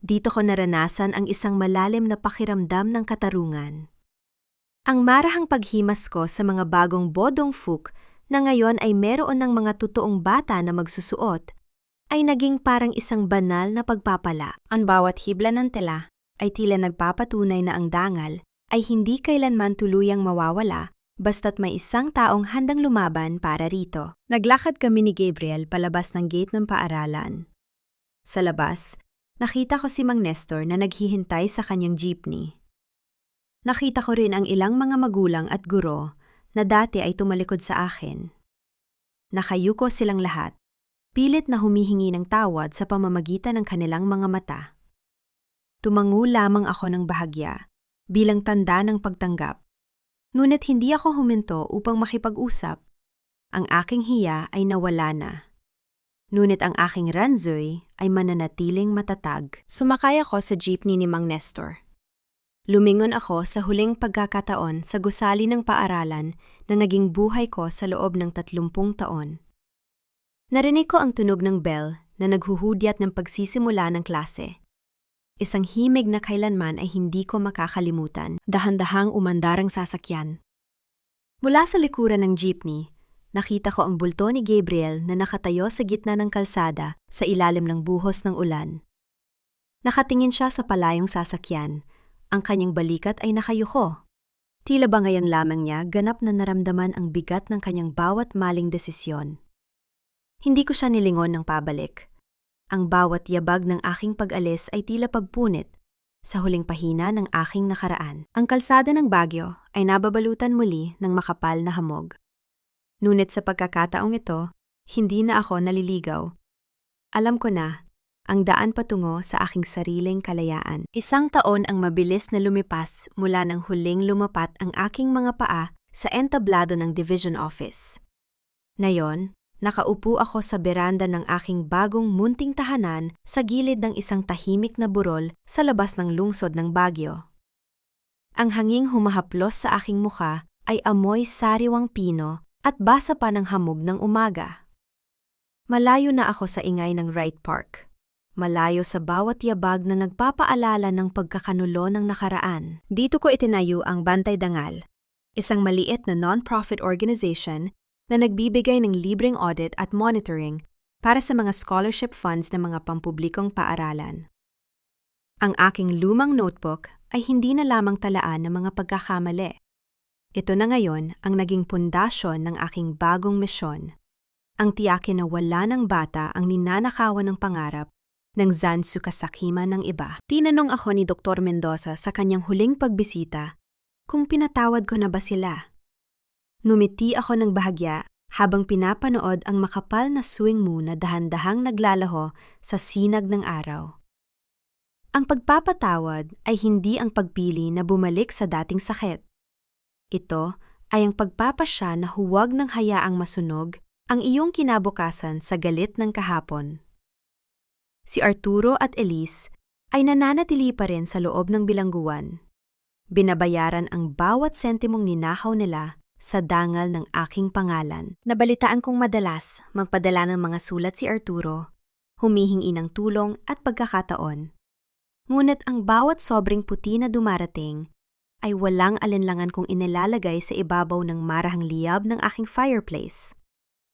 Dito ko naranasan ang isang malalim na pakiramdam ng katarungan. Ang marahang paghimas ko sa mga bagong bodong fuk na ngayon ay meron ng mga totoong bata na magsusuot, ay naging parang isang banal na pagpapala. Ang bawat hibla ng tela ay tila nagpapatunay na ang dangal ay hindi kailanman tuluyang mawawala basta't may isang taong handang lumaban para rito. Naglakad kami ni Gabriel palabas ng gate ng paaralan. Sa labas, nakita ko si Mang Nestor na naghihintay sa kanyang jeepney. Nakita ko rin ang ilang mga magulang at guro na dati ay tumalikod sa akin. Nakayuko silang lahat, pilit na humihingi ng tawad sa pamamagitan ng kanilang mga mata. Tumango lamang ako ng bahagya, bilang tanda ng pagtanggap. Ngunit hindi ako huminto upang makipag-usap. Ang aking hiya ay nawala na. Ngunit ang aking ranzoy ay mananatiling matatag. Sumakay ako sa jeepney ni Mang Nestor. Lumingon ako sa huling pagkakataon sa gusali ng paaralan na naging buhay ko sa loob ng 30 taon. Narinig ko ang tunog ng bell na naghuhudyat ng pagsisimula ng klase. Isang himig na kailanman ay hindi ko makakalimutan. Dahan-dahang umandar ang sasakyan. Mula sa likuran ng jeepney, nakita ko ang bulto ni Gabriel na nakatayo sa gitna ng kalsada sa ilalim ng buhos ng ulan. Nakatingin siya sa palayong sasakyan. Ang kanyang balikat ay nakayuko. Tila ba ngayon lamang niya ganap na naramdaman ang bigat ng kanyang bawat maling desisyon. Hindi ko siya nilingon ng pabalik. Ang bawat yabag ng aking pag-alis ay tila pagpunit sa huling pahina ng aking nakaraan. Ang kalsada ng Baguio ay nababalutan muli ng makapal na hamog. Ngunit sa pagkakataong ito, hindi na ako naliligaw. Alam ko na, ang daan patungo sa aking sariling kalayaan. 1 taon ang mabilis na lumipas mula nang huling lumapat ang aking mga paa sa entablado ng division office. Ngayon, nakaupo ako sa beranda ng aking bagong munting tahanan sa gilid ng isang tahimik na burol sa labas ng lungsod ng Baguio. Ang hanging humahaplos sa aking mukha ay amoy sariwang pino at basa pa ng hamog ng umaga. Malayo na ako sa ingay ng Wright Park. Malayo sa bawat yabag na nagpapaalala ng pagkakanulo ng nakaraan. Dito ko itinayo ang Bantay Dangal, isang maliit na non-profit organization na nagbibigay ng libreng audit at monitoring para sa mga scholarship funds ng mga pampublikong paaralan. Ang aking lumang notebook ay hindi na lamang talaan ng mga pagkakamali. Ito na ngayon ang naging pundasyon ng aking bagong misyon. Ang tiyakin na wala ng bata ang ninanakawan ng pangarap ng zansu kasakiman ng iba. Tinanong ako ni Dr. Mendoza sa kanyang huling pagbisita kung pinatawad ko na ba sila. Numiti ako ng bahagya habang pinapanood ang makapal na swing moon na dahan-dahang naglalaho sa sinag ng araw. Ang pagpapatawad ay hindi ang pagpili na bumalik sa dating sakit. Ito ay ang pagpapasya na huwag nang hayaang masunog ang iyong kinabukasan sa galit ng kahapon. Si Arturo at Elise ay nananatili pa rin sa loob ng bilangguan. Binabayaran ang bawat sentimong ninakaw nila sa dangal ng aking pangalan. Nabalitaan kong madalas magpadala ng mga sulat si Arturo, humihingi ng tulong at pagkakataon. Ngunit ang bawat sobrang puti na dumarating ay walang alinlangan kong inilalagay sa ibabaw ng marahang liyab ng aking fireplace,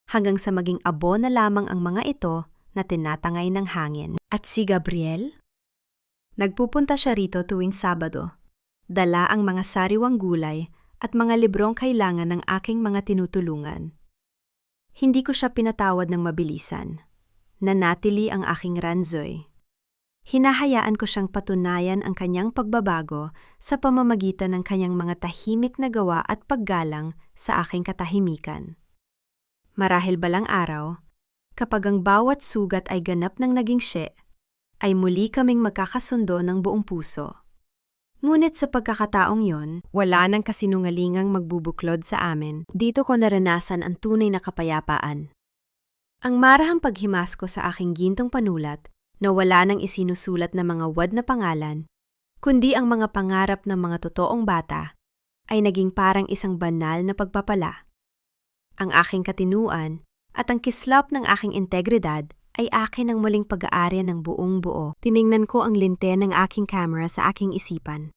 hanggang sa maging abo na lamang ang mga ito na tinatangay ng hangin. At si Gabriel? Nagpupunta siya rito tuwing Sabado. Dala ang mga sariwang gulay at mga librong kailangan ng aking mga tinutulungan. Hindi ko siya pinatawad ng mabilisan. Nanatili ang aking ranzoy. Hinahayaan ko siyang patunayan ang kanyang pagbabago sa pamamagitan ng kanyang mga tahimik na gawa at paggalang sa aking katahimikan. Marahil balang araw, kapag ang bawat sugat ay ganap ng naging siya, ay muli kaming magkakasundo ng buong puso. Ngunit sa pagkakataong yon, wala nang kasinungalingang magbubuklod sa amin. Dito ko naranasan ang tunay na kapayapaan. Ang marahang paghimas ko sa aking gintong panulat na wala nang isinusulat na mga wad na pangalan, kundi ang mga pangarap ng mga totoong bata, ay naging parang isang banal na pagpapala. Ang aking katinuan at ang kislap ng aking integridad ay akin ang muling pag-aarya ng buong buo. Tiningnan ko ang linte ng aking camera sa aking isipan,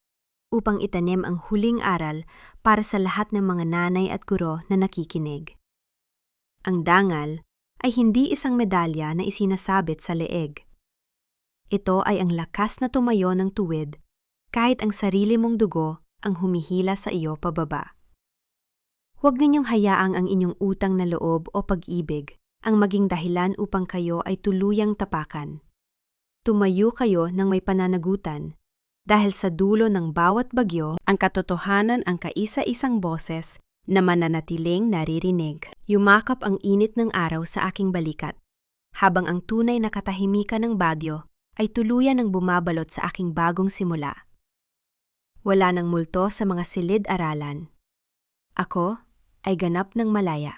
upang itanim ang huling aral para sa lahat ng mga nanay at guro na nakikinig. Ang dangal ay hindi isang medalya na isinasabit sa leeg. Ito ay ang lakas na tumayo ng tuwid kahit ang sarili mong dugo ang humihila sa iyo pababa. Huwag ninyong hayaang ang inyong utang na loob o pag-ibig ang maging dahilan upang kayo ay tuluyang tapakan. Tumayo kayo ng may pananagutan dahil sa dulo ng bawat bagyo ang katotohanan ang kaisa-isang boses na mananatiling naririnig. Yumakap ang init ng araw sa aking balikat habang ang tunay na katahimikan ng Baguio ay tuluyan ng bumabalot sa aking bagong simula. Wala nang multo sa mga silid-aralan. Ako ay ganap ng malaya.